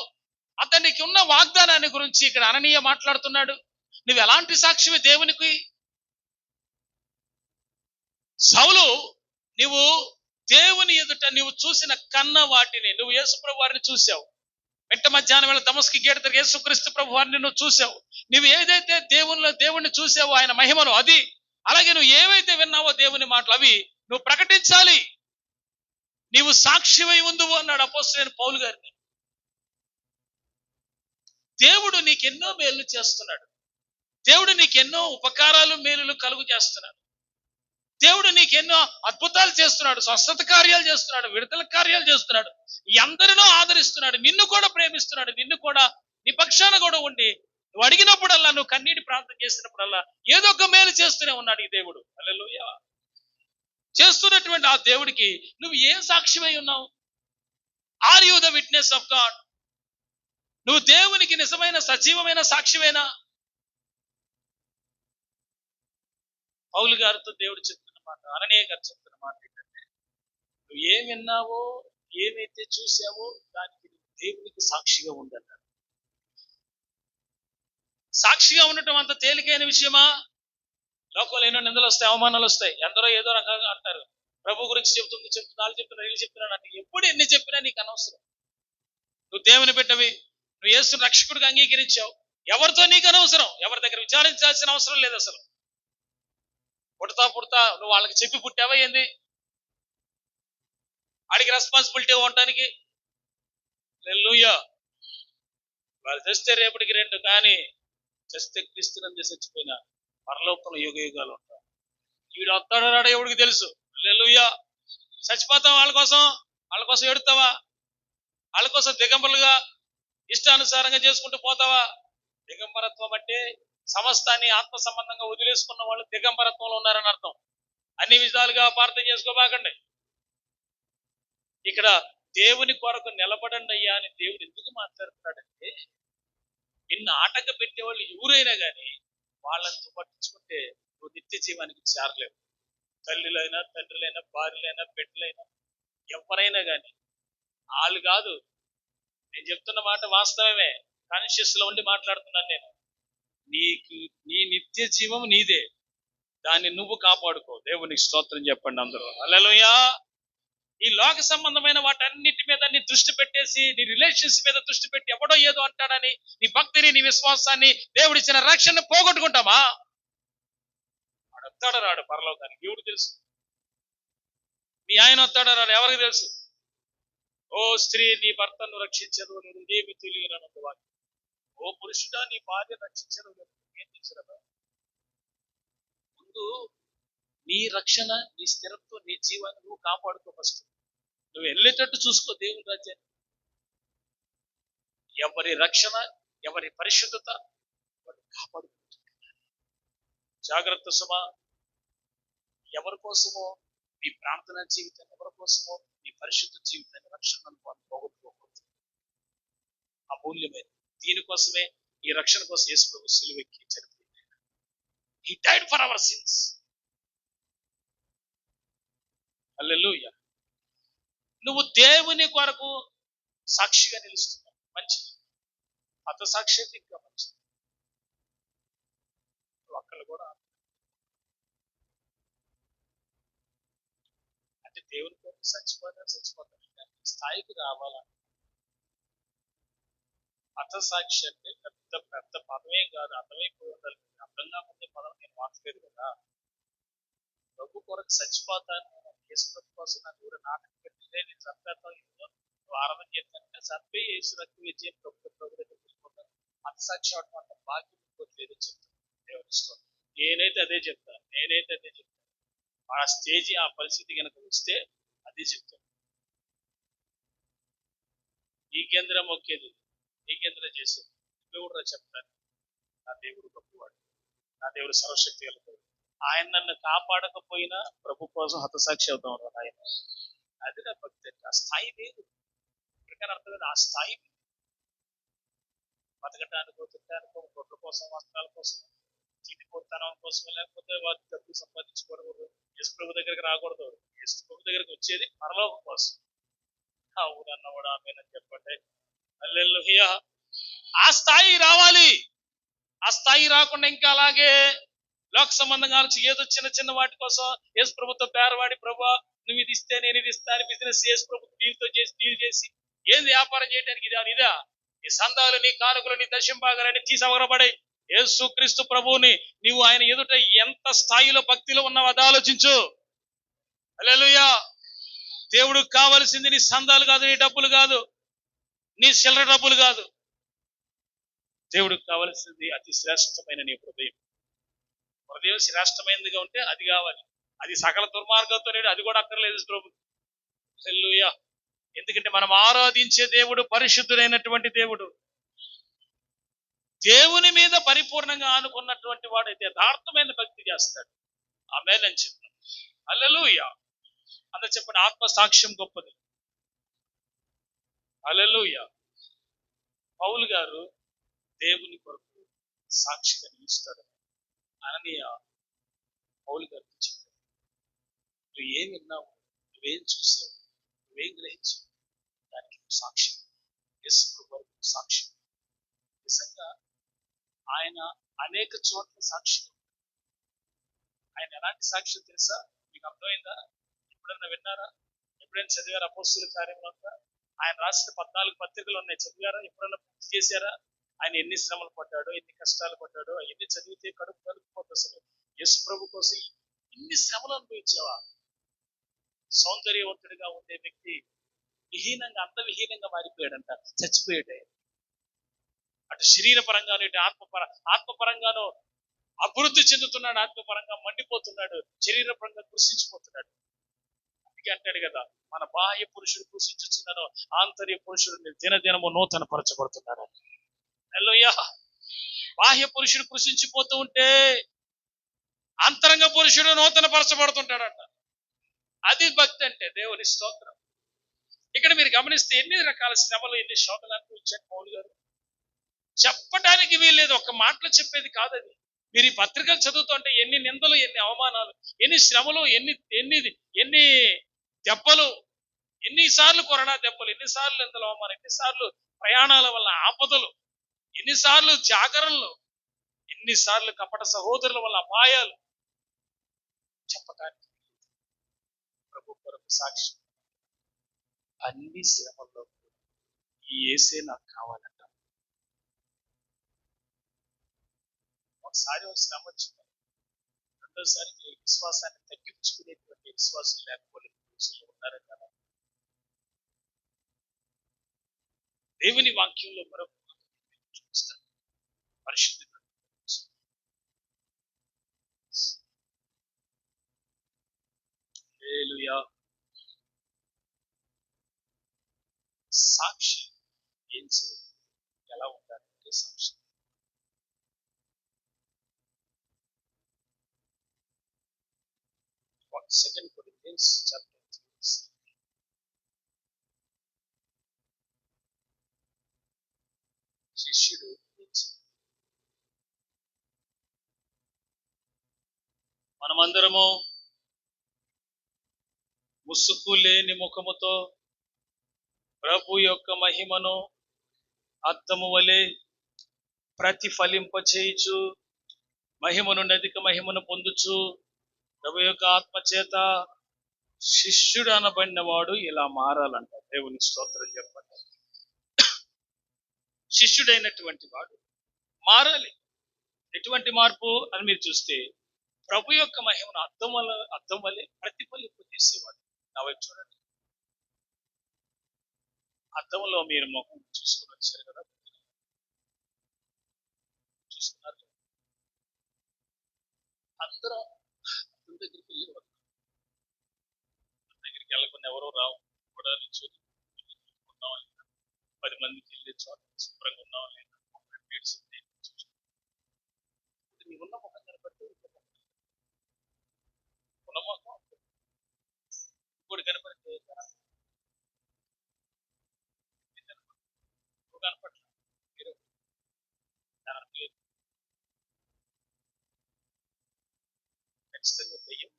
అతనికి ఉన్న వాగ్దానాన్ని గురించి ఇక్కడ అననీయ మాట్లాడుతున్నాడు. నువ్వు ఎలాంటి సాక్షివి దేవునికి? సౌలు నువ్వు దేవుని ఎదుట నువ్వు చూసిన కన్న వాటిని, నువ్వు యేసుప్రభు వారిని చూసావు. మిట్ట మధ్యాహ్నం వేళ దమస్కి గేటు దగ్గర యేసుక్రీస్తు ప్రభు వారిని నువ్వు చూసావు. నువ్వు ఏదైతే దేవుణ్ణి చూసావో, ఆయన మహిమను, అది అలాగే నువ్వు ఏవైతే విన్నావో దేవుని మాటలు, అవి నువ్వు ప్రకటించాలి. నీవు సాక్షివై ఉందువు అన్నాడు అపోస్తలుడైన పౌలు గారిని. దేవుడు నీకెన్నో మేలు చేస్తున్నాడు. దేవుడు నీకెన్నో ఉపకారాలు, మేలులు కలుగు చేస్తున్నాడు. దేవుడు నీకెన్నో అద్భుతాలు చేస్తున్నాడు, స్వస్థత కార్యాలు చేస్తున్నాడు, విడుదల కార్యాలు చేస్తున్నాడు, ఎందరినో ఆదరిస్తున్నాడు, నిన్ను కూడా ప్రేమిస్తున్నాడు, నిన్ను కూడా నీ పక్షాన కూడా ఉండి నువ్వు అడిగినప్పుడల్లా, నువ్వు కన్నీటి ప్రార్థన చేసినప్పుడల్లా ఏదో ఒక మేలు చేస్తూనే ఉన్నాడు ఈ దేవుడు. హల్లెలూయా. చేస్తున్నటువంటి ఆ దేవుడికి నువ్వు ఏం సాక్షివై ఉన్నావు? Are you the witness of God? నువ్వు దేవునికి నిజమైన సజీవమైన సాక్షివేనా? పౌలు గారితో దేవుడు చెప్తున్న మాట, అననీయ గారు చెప్తున్న మాట ఏంటంటే, నువ్వు ఏం విన్నావో, ఏమైతే చూసావో దానికి దేవునికి సాక్షిగా ఉండన్నాడు. సాక్షిగా ఉండటం అంత తేలికైన విషయమా? లోకంలో ఎన్నో నిందలు వస్తాయి, అవమానాలు వస్తాయి, ఎందరో ఏదో రకంగా అంటారు. ప్రభు గురించి వాళ్ళు చెప్తున్నారు, వీళ్ళు చెప్తున్నారు అంటే ఎప్పుడు ఎన్ని చెప్పినా నీకు అనవసరం. నువ్వు దేవుని బిడ్డవి, నువ్వు యేసుని రక్షకుడిగా అంగీకరించావు. ఎవరితో నీకు అనవసరం, ఎవరి దగ్గర విచారించాల్సిన అవసరం లేదు. అసలు పుడతా నువ్వు వాళ్ళకి చెప్పి పుట్టావా ఏంది? వాడికి రెస్పాన్సిబిలిటీ ఉండటానికి. హల్లెలూయా. వాళ్ళు చేస్తే రేపటికి 2, కానీ చేస్తే క్రీస్తునందు చచ్చిపోయిన పరలోకంలో యుగ యుగాలు ఉంటారు. వీడు వస్తాడో రాడో ఎవడికి తెలుసు. హల్లెలూయా. చచ్చిపోతావా వాళ్ళ కోసం ఎడుతావా? వాళ్ళ కోసం దిగంబరులుగా ఇష్టానుసారంగా చేసుకుంటూ పోతావా? దిగంబరత్వం అంటే సమస్తాన్ని ఆత్మ సంబంధంగా వదిలేసుకున్న వాళ్ళు దిగంబరత్వంలో ఉన్నారని అర్థం. అన్ని విధాలుగా ప్రార్థన చేసుకోబాకండి. ఇక్కడ దేవుని కొరకు నిలబడండి అయ్యా అని దేవుడు ఎందుకు మాట్లాడుతున్నాడంటే, నిన్ను ఆటంక పెట్టేవాళ్ళు ఎవరైనా కానీ వాళ్ళంతా పట్టించుకుంటే నువ్వు నిత్య జీవానికి చేరలేవు. తల్లులైనా, తండ్రులైనా, భార్యలైనా, బిడ్డలైనా, ఎవరైనా కానీ వాళ్ళు కాదు. నేను చెప్తున్న మాట వాస్తవమే, కాన్షియస్ లో ఉండి మాట్లాడుతున్నాను నేను. నీ నిత్య జీవం నీదే, దాన్ని నువ్వు కాపాడుకో. దేవునికి స్తోత్రం చెప్పండి అందరూ. హల్లెలూయా. ఈ లోక సంబంధమైన వాటన్నిటి మీద నీ దృష్టి పెట్టేసి, నీ రిలేషన్స్ మీద దృష్టి పెట్టి ఎవడో ఏదో అంటాడని నీ భక్తిని, నీ విశ్వాసాన్ని, దేవుడిచ్చిన రక్షణ పోగొట్టుకుంటామా? వాడు వస్తాడో రాడు పరలోకానికి ఎవడు తెలుసు? మీ ఆయన వస్తాడో రాడు ఎవరికి తెలుసు? ఓ స్త్రీ, నీ భర్తను రక్షించదు, నీదేమి తెలియనందు వాడు. ఓ పురుషుడా, నీ భార్య రక్షించదు, ఏం తెలుసు? ముందు నీ రక్షణ, నీ స్థిరత్వం, నీ జీవాన్ని నువ్వు కాపాడుకో. ఫస్ట్ నువ్వు వెళ్ళేటట్టు చూసుకో దేవుని రాజ్యాన్ని. ఎవరి రక్షణ, ఎవరి పరిశుద్ధత కాపాడుకుంటుంది. జాగ్రత్త సుమా. ఎవరి కోసమో నీ ప్రార్థనా జీవితాన్ని, ఎవరి కోసమో నీ పరిశుద్ధ జీవితాన్ని, రక్షణను పోగొట్టుకోకూడదు. అమూల్యమైన దీనికోసమే, ఈ రక్షణ కోసం యేసు ప్రభు సిలువెక్కి చనిపోయాడు. He died for our sins. హల్లెలూయా. నువ్వు దేవుని కొరకు సాక్షిగా నిలుస్తున్నావు, మంచిది. హతసాక్షి అయితే ఇంకా మంచిది. ఒక్కళ్ళు కూడా అంటే దేవుని కొరకు చచ్చిపోతాను స్థాయికి రావాలా? హతసాక్షి అంటే పెద్ద పెద్ద పదమే కాదు, అర్థమైపోయి ఉండాలి. అర్థం కాకుండా పదం నేను మాట్లాడలేదు కదా. ప్రభు కొరకు చచ్చిపోతాను, యేసు కోసం నా కూడా నాటకం పెట్టి నేను చంపేస్తాను, నువ్వు ఆరాధన చేస్తానంటే చంపే యేసు రక్త విజయం ప్రభు దగ్గర తీసుకుంటాను. హతసాక్షి అవడం అంత భాగ్యం లేదని చెప్తాను. దేవుని ఇష్టం. నేనైతే అదే చెప్తాను. ఆ స్టేజ్, ఆ పరిస్థితి కనుక వస్తే అదే చెప్తాను. ఈ కేంద్రం మొక్కేది, ఈ కేంద్రం చేసేది దేవుడు చెప్తాను. నా దేవుడు గొప్పవాడు, నా దేవుడు సర్వశక్తి కలుగుతాడు. ఆయన నన్ను కాపాడకపోయినా ప్రభు కోసం హతసాక్షి అవుతాం ఆయన. అది నా భక్తి. ఆ స్థాయి లేదు, ఇప్పటికైనా అర్థం లేదు. ఆ స్థాయి బతకటానికో, తిట్టడానికో, గొడ్ల కోసం, వస్త్రాల కోసం, చీటిపోతనం కోసం, లేకపోతే వాటి డబ్బు సంపాదించుకోకూడదు. యేసు ప్రభు దగ్గరికి రాకూడదు. యేసు ప్రభు దగ్గరికి వచ్చేది పరలోకం కోసం. అవునన్న కూడా ఆమేనని చెప్పండి. హల్లెలూయా. ఆ స్థాయి రావాలి. ఆ స్థాయి రాకుండా ఇంకా అలాగే లోక సంబంధంగా ఏదో చిన్న చిన్న వాటి కోసం యేసు ప్రభుతో పేరవాడి, ప్రభువా నువ్వు ఇది ఇస్తే నేను ఇది ఇస్తాను, బిజినెస్ చేసి ప్రభుత్వం దీంతో చేసి డీల్ చేసి ఏంది వ్యాపారం చేయడానికి ఇదా నీ సందాలు, నీ కానుకలు, నీ దశంభాగాలని తీసవరబడే యేసుక్రీస్తు ప్రభువుని నీవు ఆయన ఎదుట ఎంత స్థాయిలో భక్తిలో ఉన్నావు అది ఆలోచించు. హల్లెలూయా. దేవుడికి కావలసింది నీ సందాలు కాదు, నీ డబ్బులు కాదు, నీ చిల్లర డబ్బులు కాదు. దేవుడికి కావలసింది అతి శ్రేష్టమైన నీ హృదయం. హృదయం శ్రేష్టమైనదిగా ఉంటే అది కావాలి. అది సకల దుర్మార్గంతో అది కూడా అక్కర్లేదు ప్రభు. హల్లెలూయా. ఎందుకంటే మనం ఆరాధించే దేవుడు పరిశుద్ధుడైనటువంటి దేవుడు. దేవుని మీద పరిపూర్ణంగా ఆనుకున్నటువంటి వాడైతే యథార్థమైన భక్తి చేస్తాడు. ఆమేన్ అని చెప్పాడు. హల్లెలూయా. అందరూ చెప్పండి, ఆత్మ సాక్ష్యం గొప్పది. హల్లెలూయా. పౌలు గారు దేవుని కొరకు సాక్షిగా నిలుస్తాడు. అననీయ పౌలు గారికి చెప్పాడు, నువ్వు ఏం విన్నావు, నువ్వేం చూసావు, నువ్వేం గ్రహించావు, దానికి సాక్షి. యేసు వరకు సాక్షి. నిజంగా ఆయన అనేక చోట్ల సాక్షి. ఆయన ఎలాంటి సాక్ష్యం తెలుసా? మీకు అర్థమైందా? ఎప్పుడన్నా విన్నారా? ఎప్పుడైనా చదివారా? అపోస్తలుల కార్యములు అంతా ఆయన రాసిన 14 పత్రికలు ఉన్నాయి, చదివారా? ఎప్పుడన్నా పూర్తి చేశారా? ఆయన ఎన్ని శ్రమలు పడ్డాడో, ఎన్ని కష్టాలు పడ్డాడో అవన్నీ చదివితే కడుపు కలుపుకోవద్దు. అసలు యేసు ప్రభు కోసం ఇన్ని శ్రమలు అనుభవించావా? సౌందర్యవంతుడిగా ఉండే వ్యక్తి విహీనంగా, అంతవిహీనంగా మారిపోయాడంట, చచ్చిపోయాడే. అటు శరీర పరంగాను, ఇటు ఆత్మపరంగాను అభివృద్ధి చెందుతున్నాడు, ఆత్మపరంగా మండిపోతున్నాడు, శరీర పరంగా కృషించిపోతున్నాడు. అందుకే అంటాడు కదా, మన బాహ్య పురుషుడు కృషించుచున్నాను, ఆంతర్య పురుషుడు దినదినము నూతన పరచబడుతున్నాడు. హల్లెలూయా. బాహ్య పురుషుడు కృషించిపోతూ ఉంటే అంతరంగ పురుషుడు నూతన పరచబడుతుంటాడట. అది భక్తి అంటే. దేవుని స్తోత్రం. ఇక్కడ మీరు గమనిస్తే ఎన్ని రకాల శ్రమలు, ఎన్ని శోధనలు అనుభవించాడు పౌలు గారు. చెప్పడానికి వీల్లేదు, ఒక్క మాటలో చెప్పేది కాదు అది. మీరు ఈ పత్రికలు చదువుతుంటే ఎన్ని నిందలు, ఎన్ని అవమానాలు, ఎన్ని శ్రమలు, ఎన్ని ఎన్ని ఎన్ని దెబ్బలు, ఎన్నిసార్లు కొరడా దెబ్బలు, ఎన్నిసార్లు నిందలు, అవమానం, ఎన్నిసార్లు ప్రయాణాల వల్ల ఆపదలు, ఎన్నిసార్లు జాగరణలు, ఎన్నిసార్లు కపట సహోదరుల వల్ల అపాయాలు. చెప్పటానికి ప్రభు కొరకు సాక్షి. అన్ని శ్రమల్లో ఈ యేసే నాకు కావాలంట. ఒకసారి ఒక శ్రమ వచ్చింది, రెండోసారి మీ విశ్వాసాన్ని తగ్గించుకునేటువంటి విశ్వాసం లేకపోతే ఉన్నారు కదా. దేవుని వాక్యంలో మరొక చూపిస్తాను. పరిశుద్ధ హల్లెలూయా. సాక్షి ఏం చేయాలి, ఎలా ఉండాలంటే సాక్షి సెకండ్ కొరింథియన్స్ చాప్టర్ 3. శిష్యుడు మనమందరము ముసుగు లేని ముఖముతో ప్రభు యొక్క మహిమను అద్దము వలె ప్రతిఫలింపచేయుచు మహిమ నుండి అధిక మహిమను పొందుచు ప్రభు యొక్క ఆత్మ చేత శిష్యుడు అనబడిన వాడు ఇలా మారాలంట. దేవుని స్తోత్రం చెప్పండి. శిష్యుడైనటువంటి వాడు మారాలి. ఎటువంటి మార్పు అని మీరు చూస్తే, ప్రభు యొక్క మహిమను అద్దం వలె ప్రతిఫలింపు చేసేవాడు. నా వైపు చూడండి. అద్దంలో మీరు ముఖం చూసుకుని వచ్చారు కదా, చూస్తున్నారు. అందరం అద్దం దగ్గరికి వెళ్ళి దగ్గరికి వెళ్ళకుండా ఎవరో రావు కూడా నుంచి 10 మందికి వెళ్ళే చోట శుభ్రంగా ఉన్నావా లేదా, నీవున్న ముఖం కనపడితే ఉన్న ముఖం ఇంకోటి కనపడితే కనపడలేదు. మీరు ఖచ్చితంగా దెయ్యం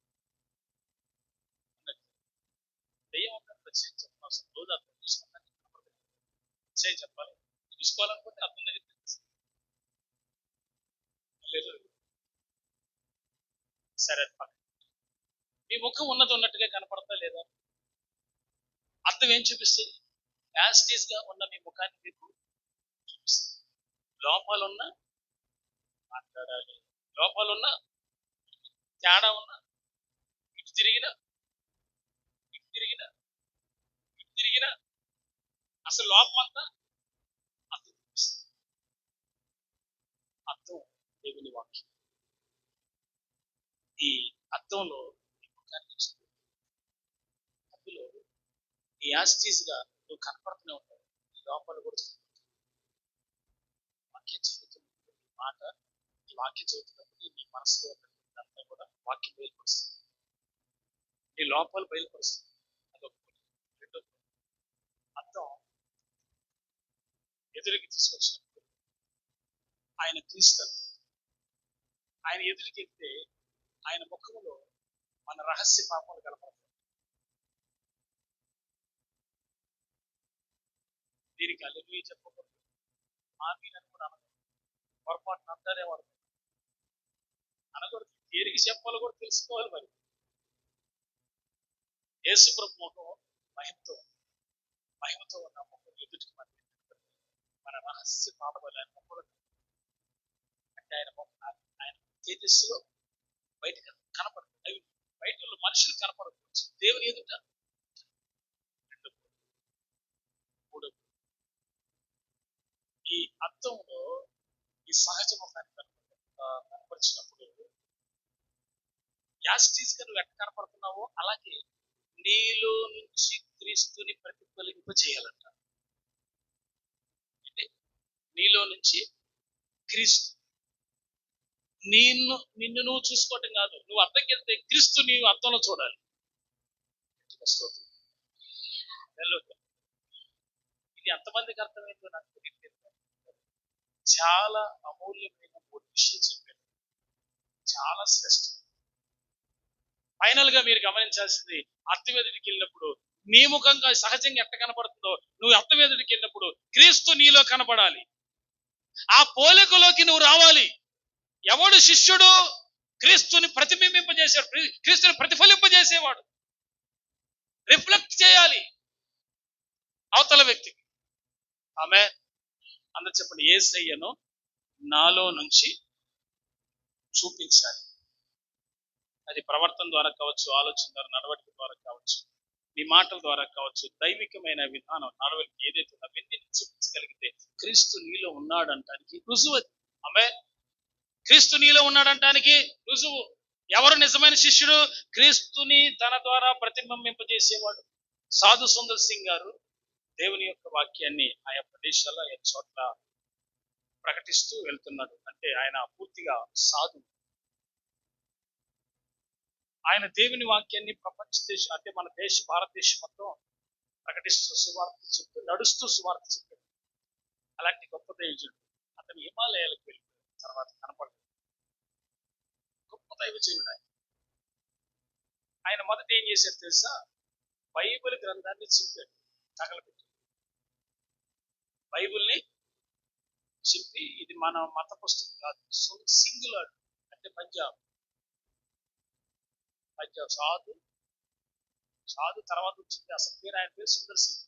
దెయ్యం అంటే చెప్పాల్సిన రోజు అర్థం చూసుకుంటాను. చెప్పాలి, చూసుకోవాలనుకుంటే అర్థం దగ్గర సరే. మీ ముఖం ఉన్నది ఉన్నట్టుగా కనపడతా లేదా? అర్థం ఏం చూపిస్తుంది? యాస్టీస్ గా ఉన్న మీ ముఖాన్ని మీకు చూపిస్తుంది. లోపాలున్న మాట్లాడాలి, లోపాలున్న తేడా ఉన్న ఇటు తిరిగిన ఇటు తిరిగిన ఇటు తిరిగిన అసలు లోపం అంతా అర్థం చూపిస్తుంది. అర్థం దేవుని వాక్యం. ఈ అర్థంలో ఈ ముఖాన్ని చూస్తుంది. అందులో ఈ యాస్టీస్ గా నువ్వు కనపడుతూనే ఉంటావు. ఈ లోపాలు కూడా వాక్యం చదువుతున్నప్పుడు నీ మాట, ఈ వాక్యం చదువుతున్నప్పుడు నీ మనసులో అంతా కూడా వాక్యం బయలుపరుస్తుంది. నీ లోపాలు బయలుపరుస్తుంది. అదొక రెండో అర్థం ఎదురుకి తీసుకొచ్చినప్పుడు ఆయన క్రీస్తు. ఆయన ఎదురుకి వెళ్తే ఆయన ముఖంలో మన రహస్య పాపాలు కనపడతాయి. దీనికి అల్లెలుయ్య చెప్పకూడదు, ఆమేనని కూడా అనకూడదు. పొరపాటున అంటారేవాడు అనకూడదు. దేనికి చెప్పాలో కూడా తెలుసుకోవాలి. మరి యేసు ప్రభు ముఖం మహిమతో ఉన్న ముఖం ఎదుటికి మన రహస్య పాపాలు అంటే ఆయన తేజస్సులో బయటకు కనపడదు. అవి బయట మనుషులు కనపడవచ్చు, దేవుని ఎదుట. మూడో, ఈ అర్థంలో ఈ సహజ ముఖాన్ని కనపరిచినప్పుడు యాస్టీస్ గా నువ్వు ఎక్కడ కనపడుతున్నావో అలాగే నీలో నుంచి క్రీస్తుని ప్రతిఫలింపజేయాలంట. అంటే నీలో నుంచి క్రీస్తు, నిన్ను నువ్వు చూసుకోవటం కాదు. నువ్వు అర్థంకి వెళ్తే క్రీస్తు నీవు అర్థంలో చూడాలి. ఇది ఎంతమందికి అర్థమైందో నాకు తెలియదు. చాలా అమూల్యమైన విషయం చెప్పారు. చాలా శ్రేష్టం. ఫైనల్ గా మీరు గమనించాల్సింది, అర్థం ఎదుటికి వెళ్ళినప్పుడు నీ ముఖంగా సహజంగా ఎట్ట కనపడుతుందో నువ్వు అర్థం ఎదుటికి వెళ్ళినప్పుడు క్రీస్తు నీలో కనపడాలి. ఆ పోలికలోకి నువ్వు రావాలి. ఎవడు శిష్యుడు? క్రీస్తుని ప్రతిబింబింపజేసాడు, క్రీస్తుని ప్రతిఫలింపజేసేవాడు. రిఫ్లెక్ట్ చేయాలి అవతల వ్యక్తికి. ఆమె అందరూ చెప్పండి, యేసయ్యను నాలో నుంచి చూపించాలి. అది ప్రవర్తన ద్వారా కావచ్చు, ఆలోచన ద్వారా, నడవడిక ద్వారా కావచ్చు, నీ మాటల ద్వారా కావచ్చు. దైవికమైన విధానం నడవడిక ఏదైతే అవన్నీ చూపించగలిగితే క్రీస్తు నీలో ఉన్నాడంటానికి రుజువు. ఆమె క్రీస్తు నీలో ఉన్నాడంటానికి రుజువు. ఎవరు నిజమైన శిష్యుడు? క్రీస్తుని తన ద్వారా ప్రతిబింబింపజేసేవాడు. సాధు సుందర్ సింగ్ గారు దేవుని యొక్క వాక్యాన్ని ఆయా ప్రదేశాల్లో ఆయా చోట్ల ప్రకటిస్తూ వెళ్తున్నాడు. అంటే ఆయన పూర్తిగా సాధు. ఆయన దేవుని వాక్యాన్ని ప్రపంచ దేశం, అంటే మన భారతదేశం మొత్తం ప్రకటిస్తూ సువార్త చెప్తూ నడుస్తూ సువార్త చెప్పాడు. అలాంటి గొప్ప దైవజనుడు. అతను హిమాలయాలకు వెళ్ళి తర్వాత కనపడ్డాడు. గొప్ప దైవజనుడు ఆయన మొదట ఏం చేశారు తెలుసా? బైబిల్ గ్రంథాన్ని చింపాడు, తగలబెట్టాడు. బైబిల్ని చింపి, ఇది మన మత పుస్తకం కాదు, సింగులర్. అంటే పంజాబ్ సాధు తర్వాత వచ్చింది. అసలు పేరు ఆయన పేరు సుందర్ సింగ్.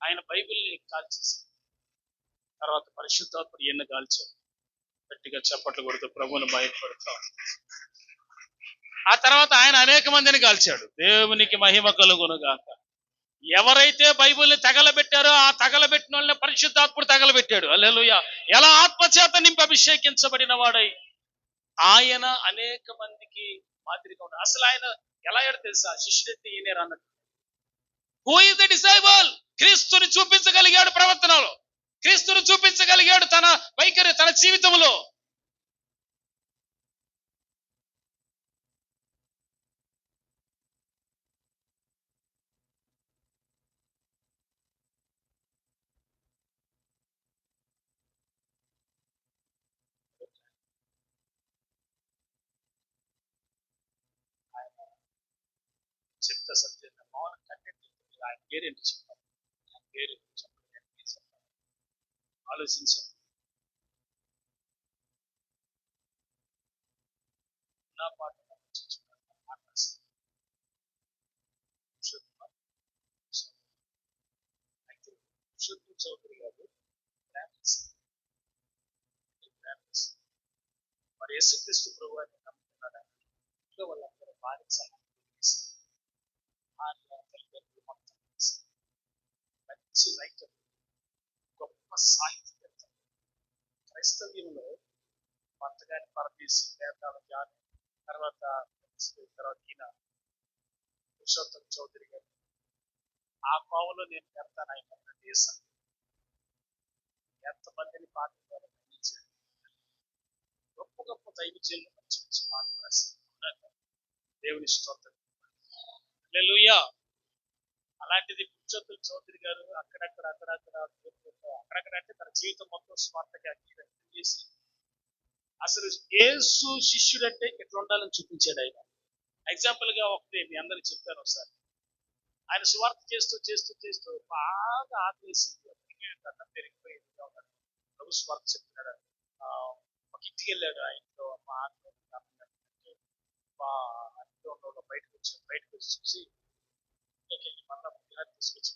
ఆయన బైబిల్ని కాల్చేసి తర్వాత పరిశుద్ధాత్ముడు ఈయన కాల్చాడు. గట్టిగా చప్పట్లు కొడుతూ ప్రభువును బయటపడతాం. ఆ తర్వాత ఆయన అనేక మందిని కాల్చాడు. దేవునికి మహిమ కలుగునుగాక. ఎవరైతే బైబిల్ని తగలబెట్టారో ఆ తగలబెట్టిన వాళ్ళని పరిశుద్ధాత్ముడు తగలబెట్టాడు. హల్లెలూయా. ఎలా ఆత్మచేత నింపి అభిషేకించబడిన వాడై ఆయన అనేక మందికి మాదిరిగా ఉన్నాడు. అసలు ఆయన ఎలా ఏడు తెలుసా? శిష్యుడైతే ఈయనే అన్నట్టు. Who is the disable? క్రీస్తుని చూపించగలిగాడు ప్రవర్తనలో, క్రీస్తుని చూపించగలిగాడు తన వైఖరి, తన జీవితంలో. చెప్తా సత్యంగా మౌనం కంటెంట్ ఆయన పేరేంటి చెప్పాలి, ఆయన పేరు చెప్పాలి. ఆలోచించాను. నా పాట పురుషోత్తం చౌదరి గారు మరి యేసుక్రీస్తు ప్రభువాన్ని నమ్ముకున్నాడు. ఇంట్లో వాళ్ళందరూ భార్య మంచి రైటర్, గొప్ప సాహిత్యవేత్త. క్రైస్తవ్యంలో భర్త గారి పరదేశి జాన్, తర్వాత ఈయన పురుషోత్తం చౌదరి గారు. ఆ కోవలో నేను పెడతాను. ఆయన దేశం ఎంతమందిని పాటలు అందించాడు. గొప్ప గొప్ప దైవజనులు మంచి మంచి పాటలు రాశారు. దేవుని స్తోత్రం. హల్లెలూయా. అలాంటిది పురుషోత్తం చౌదరి గారు అక్కడక్కడ అంటే తన జీవితం మొత్తం స్వార్థగా వ్యక్తం చేసి అసలు యేసు శిష్యుడు అంటే ఎట్లా ఉండాలని చూపించాడు ఆయన. ఎగ్జాంపుల్ గా ఒకటి మీ అందరికి చెప్పాను ఒకసారి. ఆయన స్వార్థ చేస్తూ చేస్తూ చేస్తూ బాగా ఆకలిసింది, పెరిగిపోయింది. ప్రభు స్వార్థ చెప్తున్నాడు. ఒక ఇంటికి వెళ్ళాడు. ఆ ఇంట్లో మా బయటకు వచ్చి చూసి మళ్ళీ తీసుకొచ్చి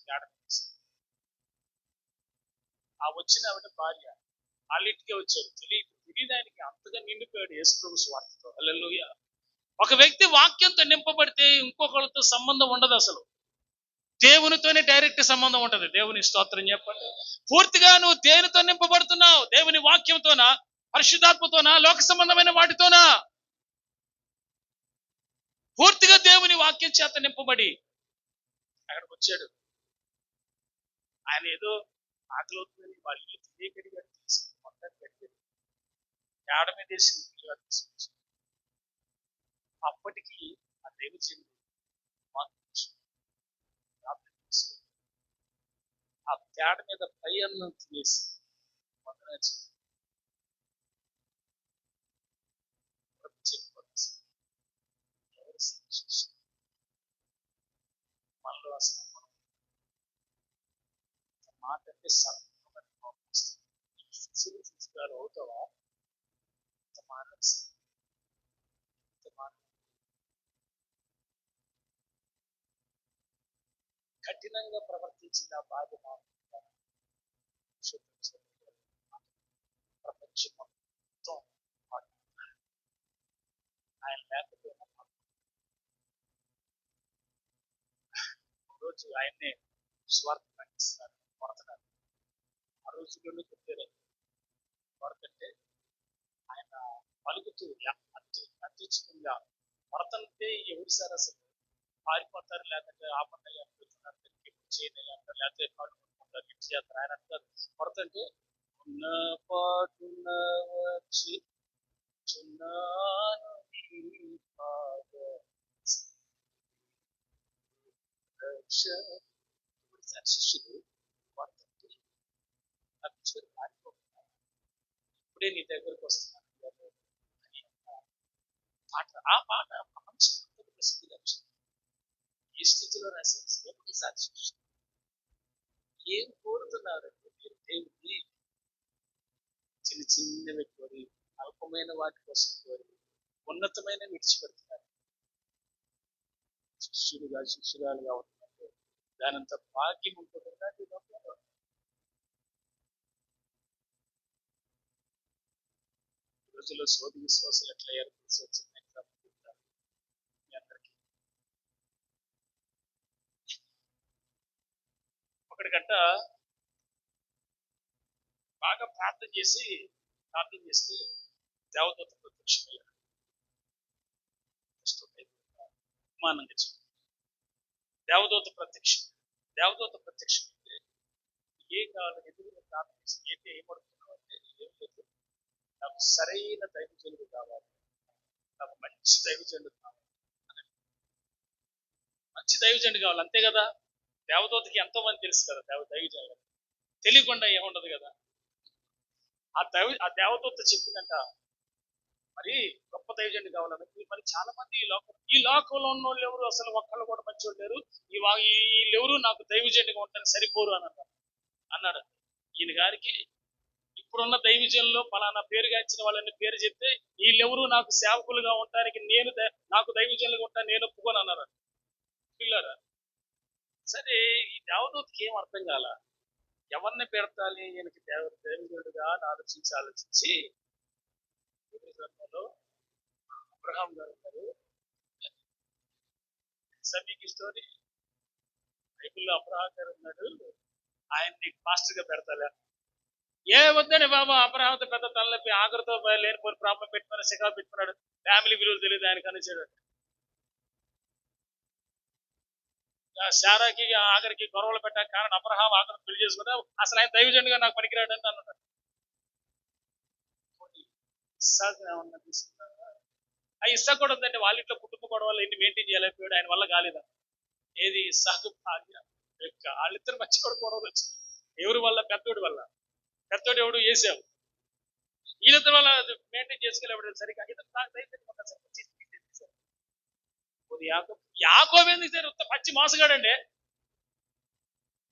ఆ వచ్చిన ఆవిడ భార్య వాళ్ళ ఇంటికే వచ్చాడు. తెలియదు ఆయనకి అంతగా నిండిపోయాడు యేసు ప్రభు స్వార్థతో. హల్లెలూయా. ఒక వ్యక్తి వాక్యంతో నింపబడితే ఇంకొకరితో సంబంధం ఉండదు. అసలు దేవునితోనే డైరెక్ట్ సంబంధం ఉంటది. దేవుని స్తోత్రం చెప్పండి. పూర్తిగా నువ్వు దేనితో నింపబడుతున్నావు? దేవుని వాక్యంతోనా, పరిశుద్ధాత్మతోనా, లోక సంబంధమైన వాటితోనా? పూర్తిగా దేవుని వాక్యం చేత నింపబడి అక్కడికి వచ్చాడు. ఆయన ఏదో ఆకలి అవుతుందని వాళ్ళ ఇల్లు తినేకడిగా తీసి మొత్తాన్ని పెట్టాడు. ఆడ మీద వేసి అప్పటికి ఆ దేవజనుడు ఆ తేడ మీద పై అన్నం తినేసి మనలో అసలు మాట అంటే శిశువులు అవుతావా? కఠినంగా ప్రవర్తించిన బాధ ప్రపంచం మొత్తం ఆయన లేకపోయినా రోజు ఆయన్నే స్వార్థ ప్రకటిస్తారు, కొడతారు. ఆ రోజుల్లోనే చెప్పారు కొడతంటే ఆయన పలుకుతూ అత్యుచితంగా కొడతంటే ఎవరు సార్ అసలు పారిపోతారు, లేకపోతే ఆపన్నయ్య అనుకుంటున్నారు, చేయనయ్య అంటారు, లేకపోతే కాళ్ళు కొట్టుకుంటారు, ఇటు చేస్తారు. ఆయన అంటారు కొడతంటే ఉన్న పాటున వచ్చి చున్నాను శిష్యుడు ఇప్పుడే నీ దగ్గరకు వస్తున్నాను. ఆ పాట మంచి ప్రసిద్ధిగా ఈ స్థితిలో రాసేది సాక్షి. ఏం కోరుతున్నారంటే మీరు దేవుడిని చిన్న చిన్నవి కోరి, అల్పమైన వాటి కోసం కోరి ఉన్నతమైన విడిచిపెడుతున్నారు. శిష్యురాలుగా ఉంటున్నట్టు దానంత భాగ్యం ఉంటుందా? రోజుల్లో సోది విశ్వాసాలు ఎట్లా ఏర్పడిసి వచ్చింది మీ అందరికీ. ఒకటికంట బాగా ప్రార్థన చేస్తే దేవదూత ప్రత్యక్షమయ్యాడు. ఉపమానంగా చెప్పి దేవదూత ప్రత్యక్షం అంటే ఏం కావాలి? ఎదురుగా ప్రార్థన చేసి ఏంటి ఏమడుతున్నావు అంటే ఏం లేదు, నాకు సరైన దైవజనుడు కావాలి, నాకు మంచి దైవజనుడు కావాలి, మంచి దైవజనుడు కావాలి, అంతే కదా. దేవదూతకి ఎంతో మంది తెలుసు కదా దైవజనుడు, తెలియకుండా ఏముండదు కదా. ఆ దేవదూత చెప్పిందంట మరి గొప్ప దైవజనుడు కావాలని. మరి చాలా మంది ఈ లోకంలో ఉన్న వాళ్ళు ఎవరు అసలు ఒక్కళ్ళు కూడా మంచోళ్ళు లేరు, వీళ్ళెవరు నాకు దైవజనుడిగా ఉంటాను సరిపోరు అని అన్నాడు. ఈయన గారికి ఇప్పుడున్న దైవజనుల్లో పలానా పేరు గాంచిన వాళ్ళని పేరు చెప్తే వీళ్ళెవరు నాకు సేవకులుగా ఉండడానికి నాకు దైవజనులుగా ఉంటాను నేను ఒప్పుకొని అన్నారు పిల్లరా. సరే ఈ దేవదూతకి ఏం అర్థం కాల, ఎవరిని పెడతాలి ఈయనకి దేవుడుగా అని ఆలోచించి అబ్రహాం గారు ఉన్నారు. మీకు స్టోరీ బైబిల్లో అబ్రహాం గారు ఉన్నాడు, ఆయన్ని మాస్టర్ గా పెడతాలే. ఏ వద్దని బాబా, అబ్రహాంతో పెద్ద తలనొప్పి, ఆఖరితో లేనిపోయి ప్రాబ్లం పెట్టుకుని సిగా పెట్టుకున్నాడు. ఫ్యామిలీ విలువలు తెలియదు ఆయన కనిచాడు. శారాకి ఆఖరికి గొడవలు పెట్టాక కారణం అబ్రహాం ఆఖరి పెళ్లి చేసుకుంటే అసలు ఆయన దైవజనుడిగా నాకు పనికిరాడు అని అన్నాడు. ఏమన్నా తీసుకున్నారా? ఆ ఇస్సాకు కూడా ఉందంటే వాళ్ళ ఇంట్లో కుటుంబ గొడవలు ఎన్ని మెయింటైన్ చేయలేకపోయాడు, ఆయన వల్ల కాలేదా? ఏది ఇస్సాకు భార్య వాళ్ళిద్దరు మంచి గొడవలు వచ్చింది. ఎవరి వల్ల? పెద్దోడి వల్ల. పెద్దోడు ఎవడు? ఏసావు. వీళ్ళిద్దరు వల్ల మెయింటైన్ చేసుకోలేడు సరిగా. యాకోబు ఎందుకు పచ్చి మోసగాడండి.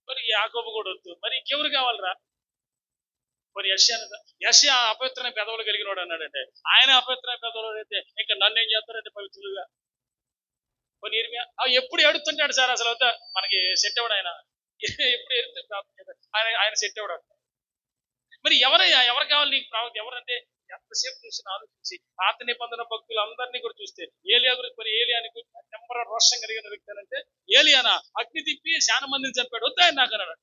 మరి యాకోబు కూడా వద్దు, మరి ఇంకెవరు కావాలరా? మరి యెషయా అపవిత్రమైన పెదవులు కలిగినోడు అన్నాడంటే, ఆయన అపవిత్రమైన పెదవులు అయితే ఇంకా నన్ను ఏం చేస్తారంటే పవిత్రులుగా. కొన్ని ఎప్పుడు ఎడుతుంటాడు సార్, అసలు అవుతా మనకి సెట్ అవ్వడు ఆయన. ఎప్పుడు ఆయన సెట్ అవ్వడు. మరి ఎవరు కావాలి నీకు ప్రాముఖ్యత? ఎవరంటే ఎంతసేపు చూసి ఆలోచించి పాత నిబంధన భక్తులు అందరినీ కూడా చూస్తే ఏలియా గురించి, మరి ఏలియానికి నెంబర్ రోషం కలిగిన వ్యక్తి అంటే ఏలియానా అగ్ని తిప్పి చాలా మందిని చంపాడు. వద్దాయని నాకు అన్నాడు.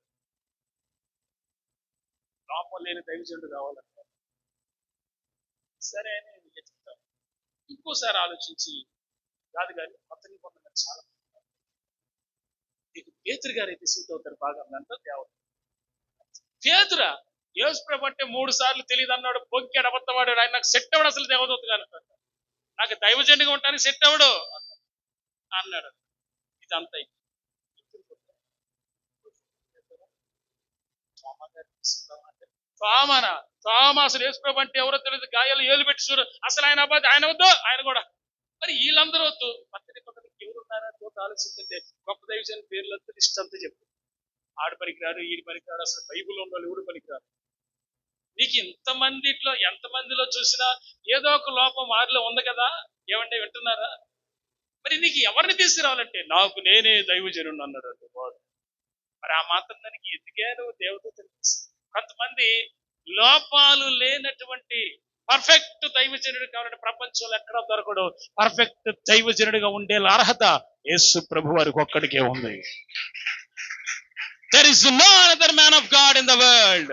లోపం లేని దైవజనుడు కావాలంటే సరే అని చెప్తాను. ఇంకోసారి ఆలోచించి కాదు కానీ కొత్త నిబంధన చాలా పేతురు గారు అయితే సూట్ అవుతారు బాగా అంతా దేవత. పేతురా యేసుప్రభు అంటే 3 సార్లు తెలియదు అన్నాడు, పొంకాడు, అబద్ధమాడాడు. ఆయన నాకు సెట్ అవ్వడు, అసలు దేవదూతగా అన్నాడు. నాకు దైవజనుడిగా ఉంటాను సెట్ అవ్వడు అన్నాడు. ఇదంతా అసలు యేసుప్రభు అంటే ఎవరో తెలియదు, గాయాలు ఏలు పెట్టి చూడు, అసలు ఆయన అబ్బాయి ఆయన వద్దు, ఆయన కూడా. మరి వీళ్ళందరూ వద్దు. పత్రిక ఎవరున్నారా చూడ ఆలోచించంటే గొప్ప దైవజన పేర్లంతా లిస్ట్ అంతా చెప్పు. ఆడు పనికిరాడు, ఈడి పనికిరాడు, అసలు బైబుల్ ఉన్న ఎవడు పనికిరాడు. నీకు ఎంతమందిలో చూసినా ఏదో ఒక లోపం వారిలో ఉంది కదా. ఏమంటే వింటున్నారా? మరి నీకు ఎవరిని తీసుకురావాలంటే నాకు నేనే దైవజనుడు అన్నాడు వాడు. మరి ఆ మాత్రం దానికి ఎందుకే నువ్వు దేవత? కొంతమంది లోపాలు లేనటువంటి పర్ఫెక్ట్ దైవజనుడు కావాలంటే ప్రపంచంలో ఎక్కడ దొరకడు. పర్ఫెక్ట్ దైవజనుడిగా ఉండే అర్హత యేసు ప్రభు వారికి ఒక్కడికే ఉంది. There is no other man of God in the world.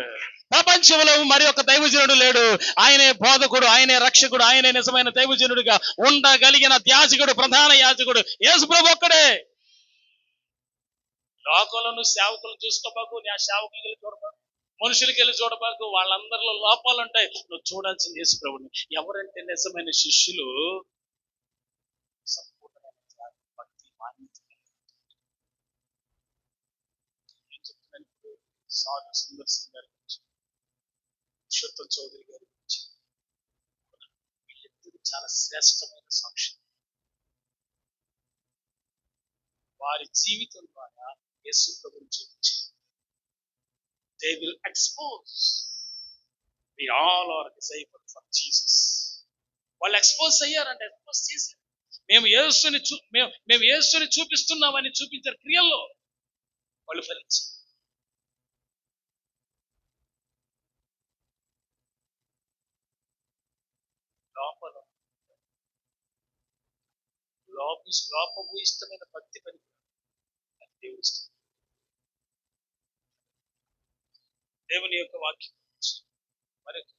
ప్రపంచంలో మరి ఒక దైవజనుడు లేడు. ఆయనే బోధకుడు, ఆయనే రక్షకుడు, ఆయనే నిజమైన దైవజనుడిగా ఉండగలిగిన యాజకుడు, ప్రధాన యాజకుడు యేసు ప్రభు ఒక్కడే. లోకంలో నువ్వు సేవకులను చూసుకోబాకు, నా సేవకులకి వెళ్ళి చూడబాకు, మనుషులకి వెళ్ళి చూడబాకు. వాళ్ళందరిలో లోపాలు ఉంటాయి. నువ్వు చూడాల్సింది యేసు ప్రభుని. ఎవరంటే నిజమైన శిష్యులు సంపూర్ణమైన భక్తి సాధు సుందర్ సింగ్ గారి గురించి, పురుషోత్తం చౌదరి గారి గురించి, వీళ్ళిద్దరు చాలా శ్రేష్టమైన సాక్ష్యం. వారి జీవితం ద్వారా యేసు ప్రభుని చూపించారు. They will expose. We all are disciples of Jesus. వాళ్ళు ఎక్స్పోజ్ అయ్యారంటే ఎక్స్పోజ్ చేశారు. మేము యేసుని చూపిస్తున్నామని చూపించారు. క్రియల్లో వాళ్ళు ఫలించారు. లోపము ఇష్టమైన భక్తి పని దేవుడు ఇష్టం. దేవుని యొక్క వాక్యం మరొక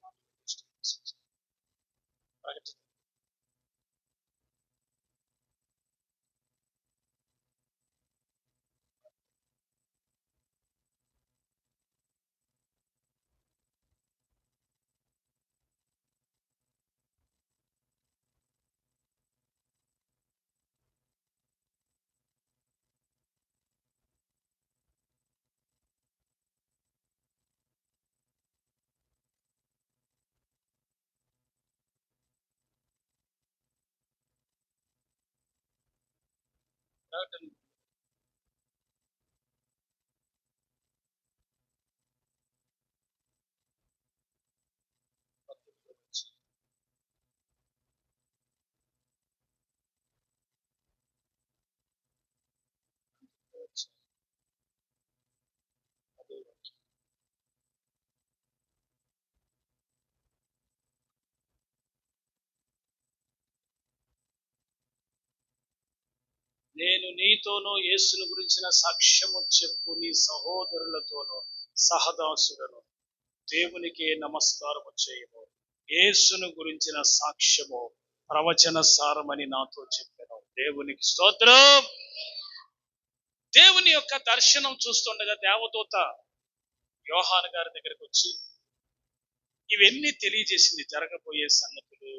ప్రకటన నేను నీతోనూ యేసును గురించిన సాక్ష్యము చెప్పు నీ సహోదరులతోనూ సహదాసులను దేవునికే నమస్కారము చేయము. యేసును గురించిన సాక్ష్యము ప్రవచన సారమని నాతో చెప్పాను. దేవునికి స్తోత్రం. దేవుని యొక్క దర్శనం చూస్తుండగా దేవదూత యోహాను గారి దగ్గరికి వచ్చి ఇవన్నీ తెలియజేసింది. జరగబోయే సంగతులు,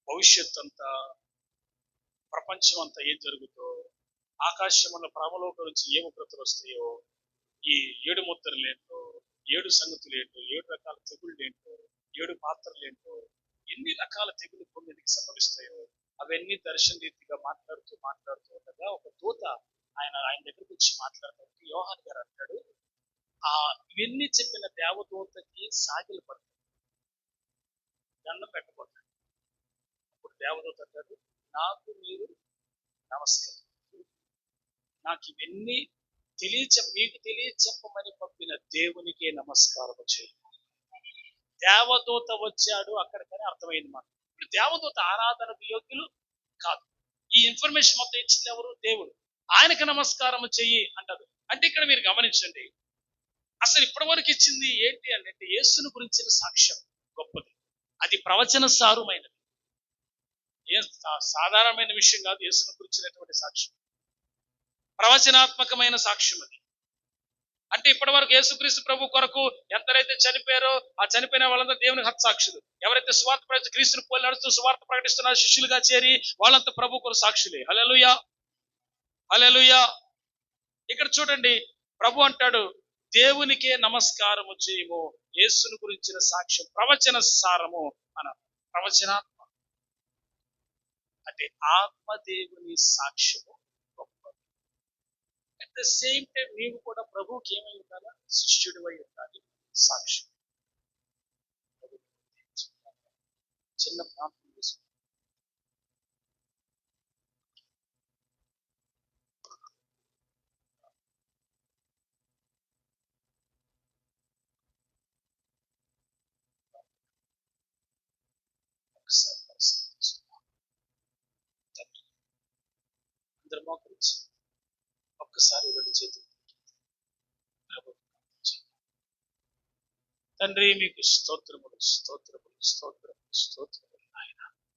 భవిష్యత్ అంతా, ప్రపంచం అంతా ఏం జరుగుతో, ఆకాశమున్న పరమలోకం నుంచి ఏ ఉగ్రతలు వస్తాయో, ఈ 7 ముద్రలు ఏంటో, 7 సంగతులు ఏంటో, 7 రకాల తెగుళ్ళు ఏంటో, 7 పాత్రలు ఏంటో, ఎన్ని రకాల తెగులు పొందికి సంభవిస్తాయో అవన్నీ దర్శన రీతిగా మాట్లాడుతూ ఉండగా ఒక దూత ఆయన దగ్గరికి వచ్చి మాట్లాడుతూ యోహాను గారు అంటాడు, ఆ ఇవన్నీ చెప్పిన దేవదూతకి సాగిలు పడతాడు, దండం పెట్టబోతాడు. అప్పుడు దేవదూత అంటాడు, నాకు మీరు నమస్కారం, నాకు ఇవన్నీ మీకు తెలియచెప్పమని పంపిన దేవునికే నమస్కారం చేయండి. దేవదూత వచ్చాడు అక్కడికని అర్థమైంది మనకు. ఇప్పుడు దేవదూత ఆరాధనకు యోగ్యులు కాదు. ఈ ఇన్ఫర్మేషన్ మొత్తం ఇచ్చింది ఎవరు? దేవుడు. ఆయనకు నమస్కారం చెయ్యి అంటారు. అంటే ఇక్కడ మీరు గమనించండి, అసలు ఇప్పటి వరకు ఇచ్చింది ఏంటి అంటే యేసును గురించిన సాక్ష్యం గొప్పది, అది ప్రవచన సారుమైనది, ఏ సాధారణమైన విషయం కాదు. యేసును గురించినటువంటి సాక్ష్యం ప్రవచనాత్మకమైన సాక్ష్యం అది. అంటే ఇప్పటి వరకు యేసుక్రీస్తు ప్రభు కొరకు ఎంతరైతే చనిపోయారో ఆ చనిపోయిన వాళ్ళంతా దేవునికి హతసాక్షులు. ఎవరైతే సువార్త క్రీస్తుని పోలి నడుస్తూ సువార్త ప్రకటిస్తున్నారు శిష్యులుగా చేరి వాళ్ళంతా ప్రభు కొరకు సాక్షులే. హల్లెలూయా, హల్లెలూయా. ఇక్కడ చూడండి, ప్రభు అంటాడు దేవునికే నమస్కారము చేయము, యేసును గురించిన సాక్ష్యం ప్రవచన సారము అన. ప్రవచనాత్మ అంటే ఆత్మదేవుని సాక్ష్యము గొప్పది. అట్ ద సేమ్ టైం నీవు కూడా ప్రభువుకి ఏమై ఉండాలా? శిష్యుడు అయి ఉండాలి, సాక్షి. చిన్న ప్రాంతం తీసుకుంటాం. అందరు మోకరించి ఒక్కసారి 2 చేతులు. తండ్రి మీకు స్తోత్రములు, స్తోత్రములు, స్తోత్రములు, స్తోత్రములు నాయన.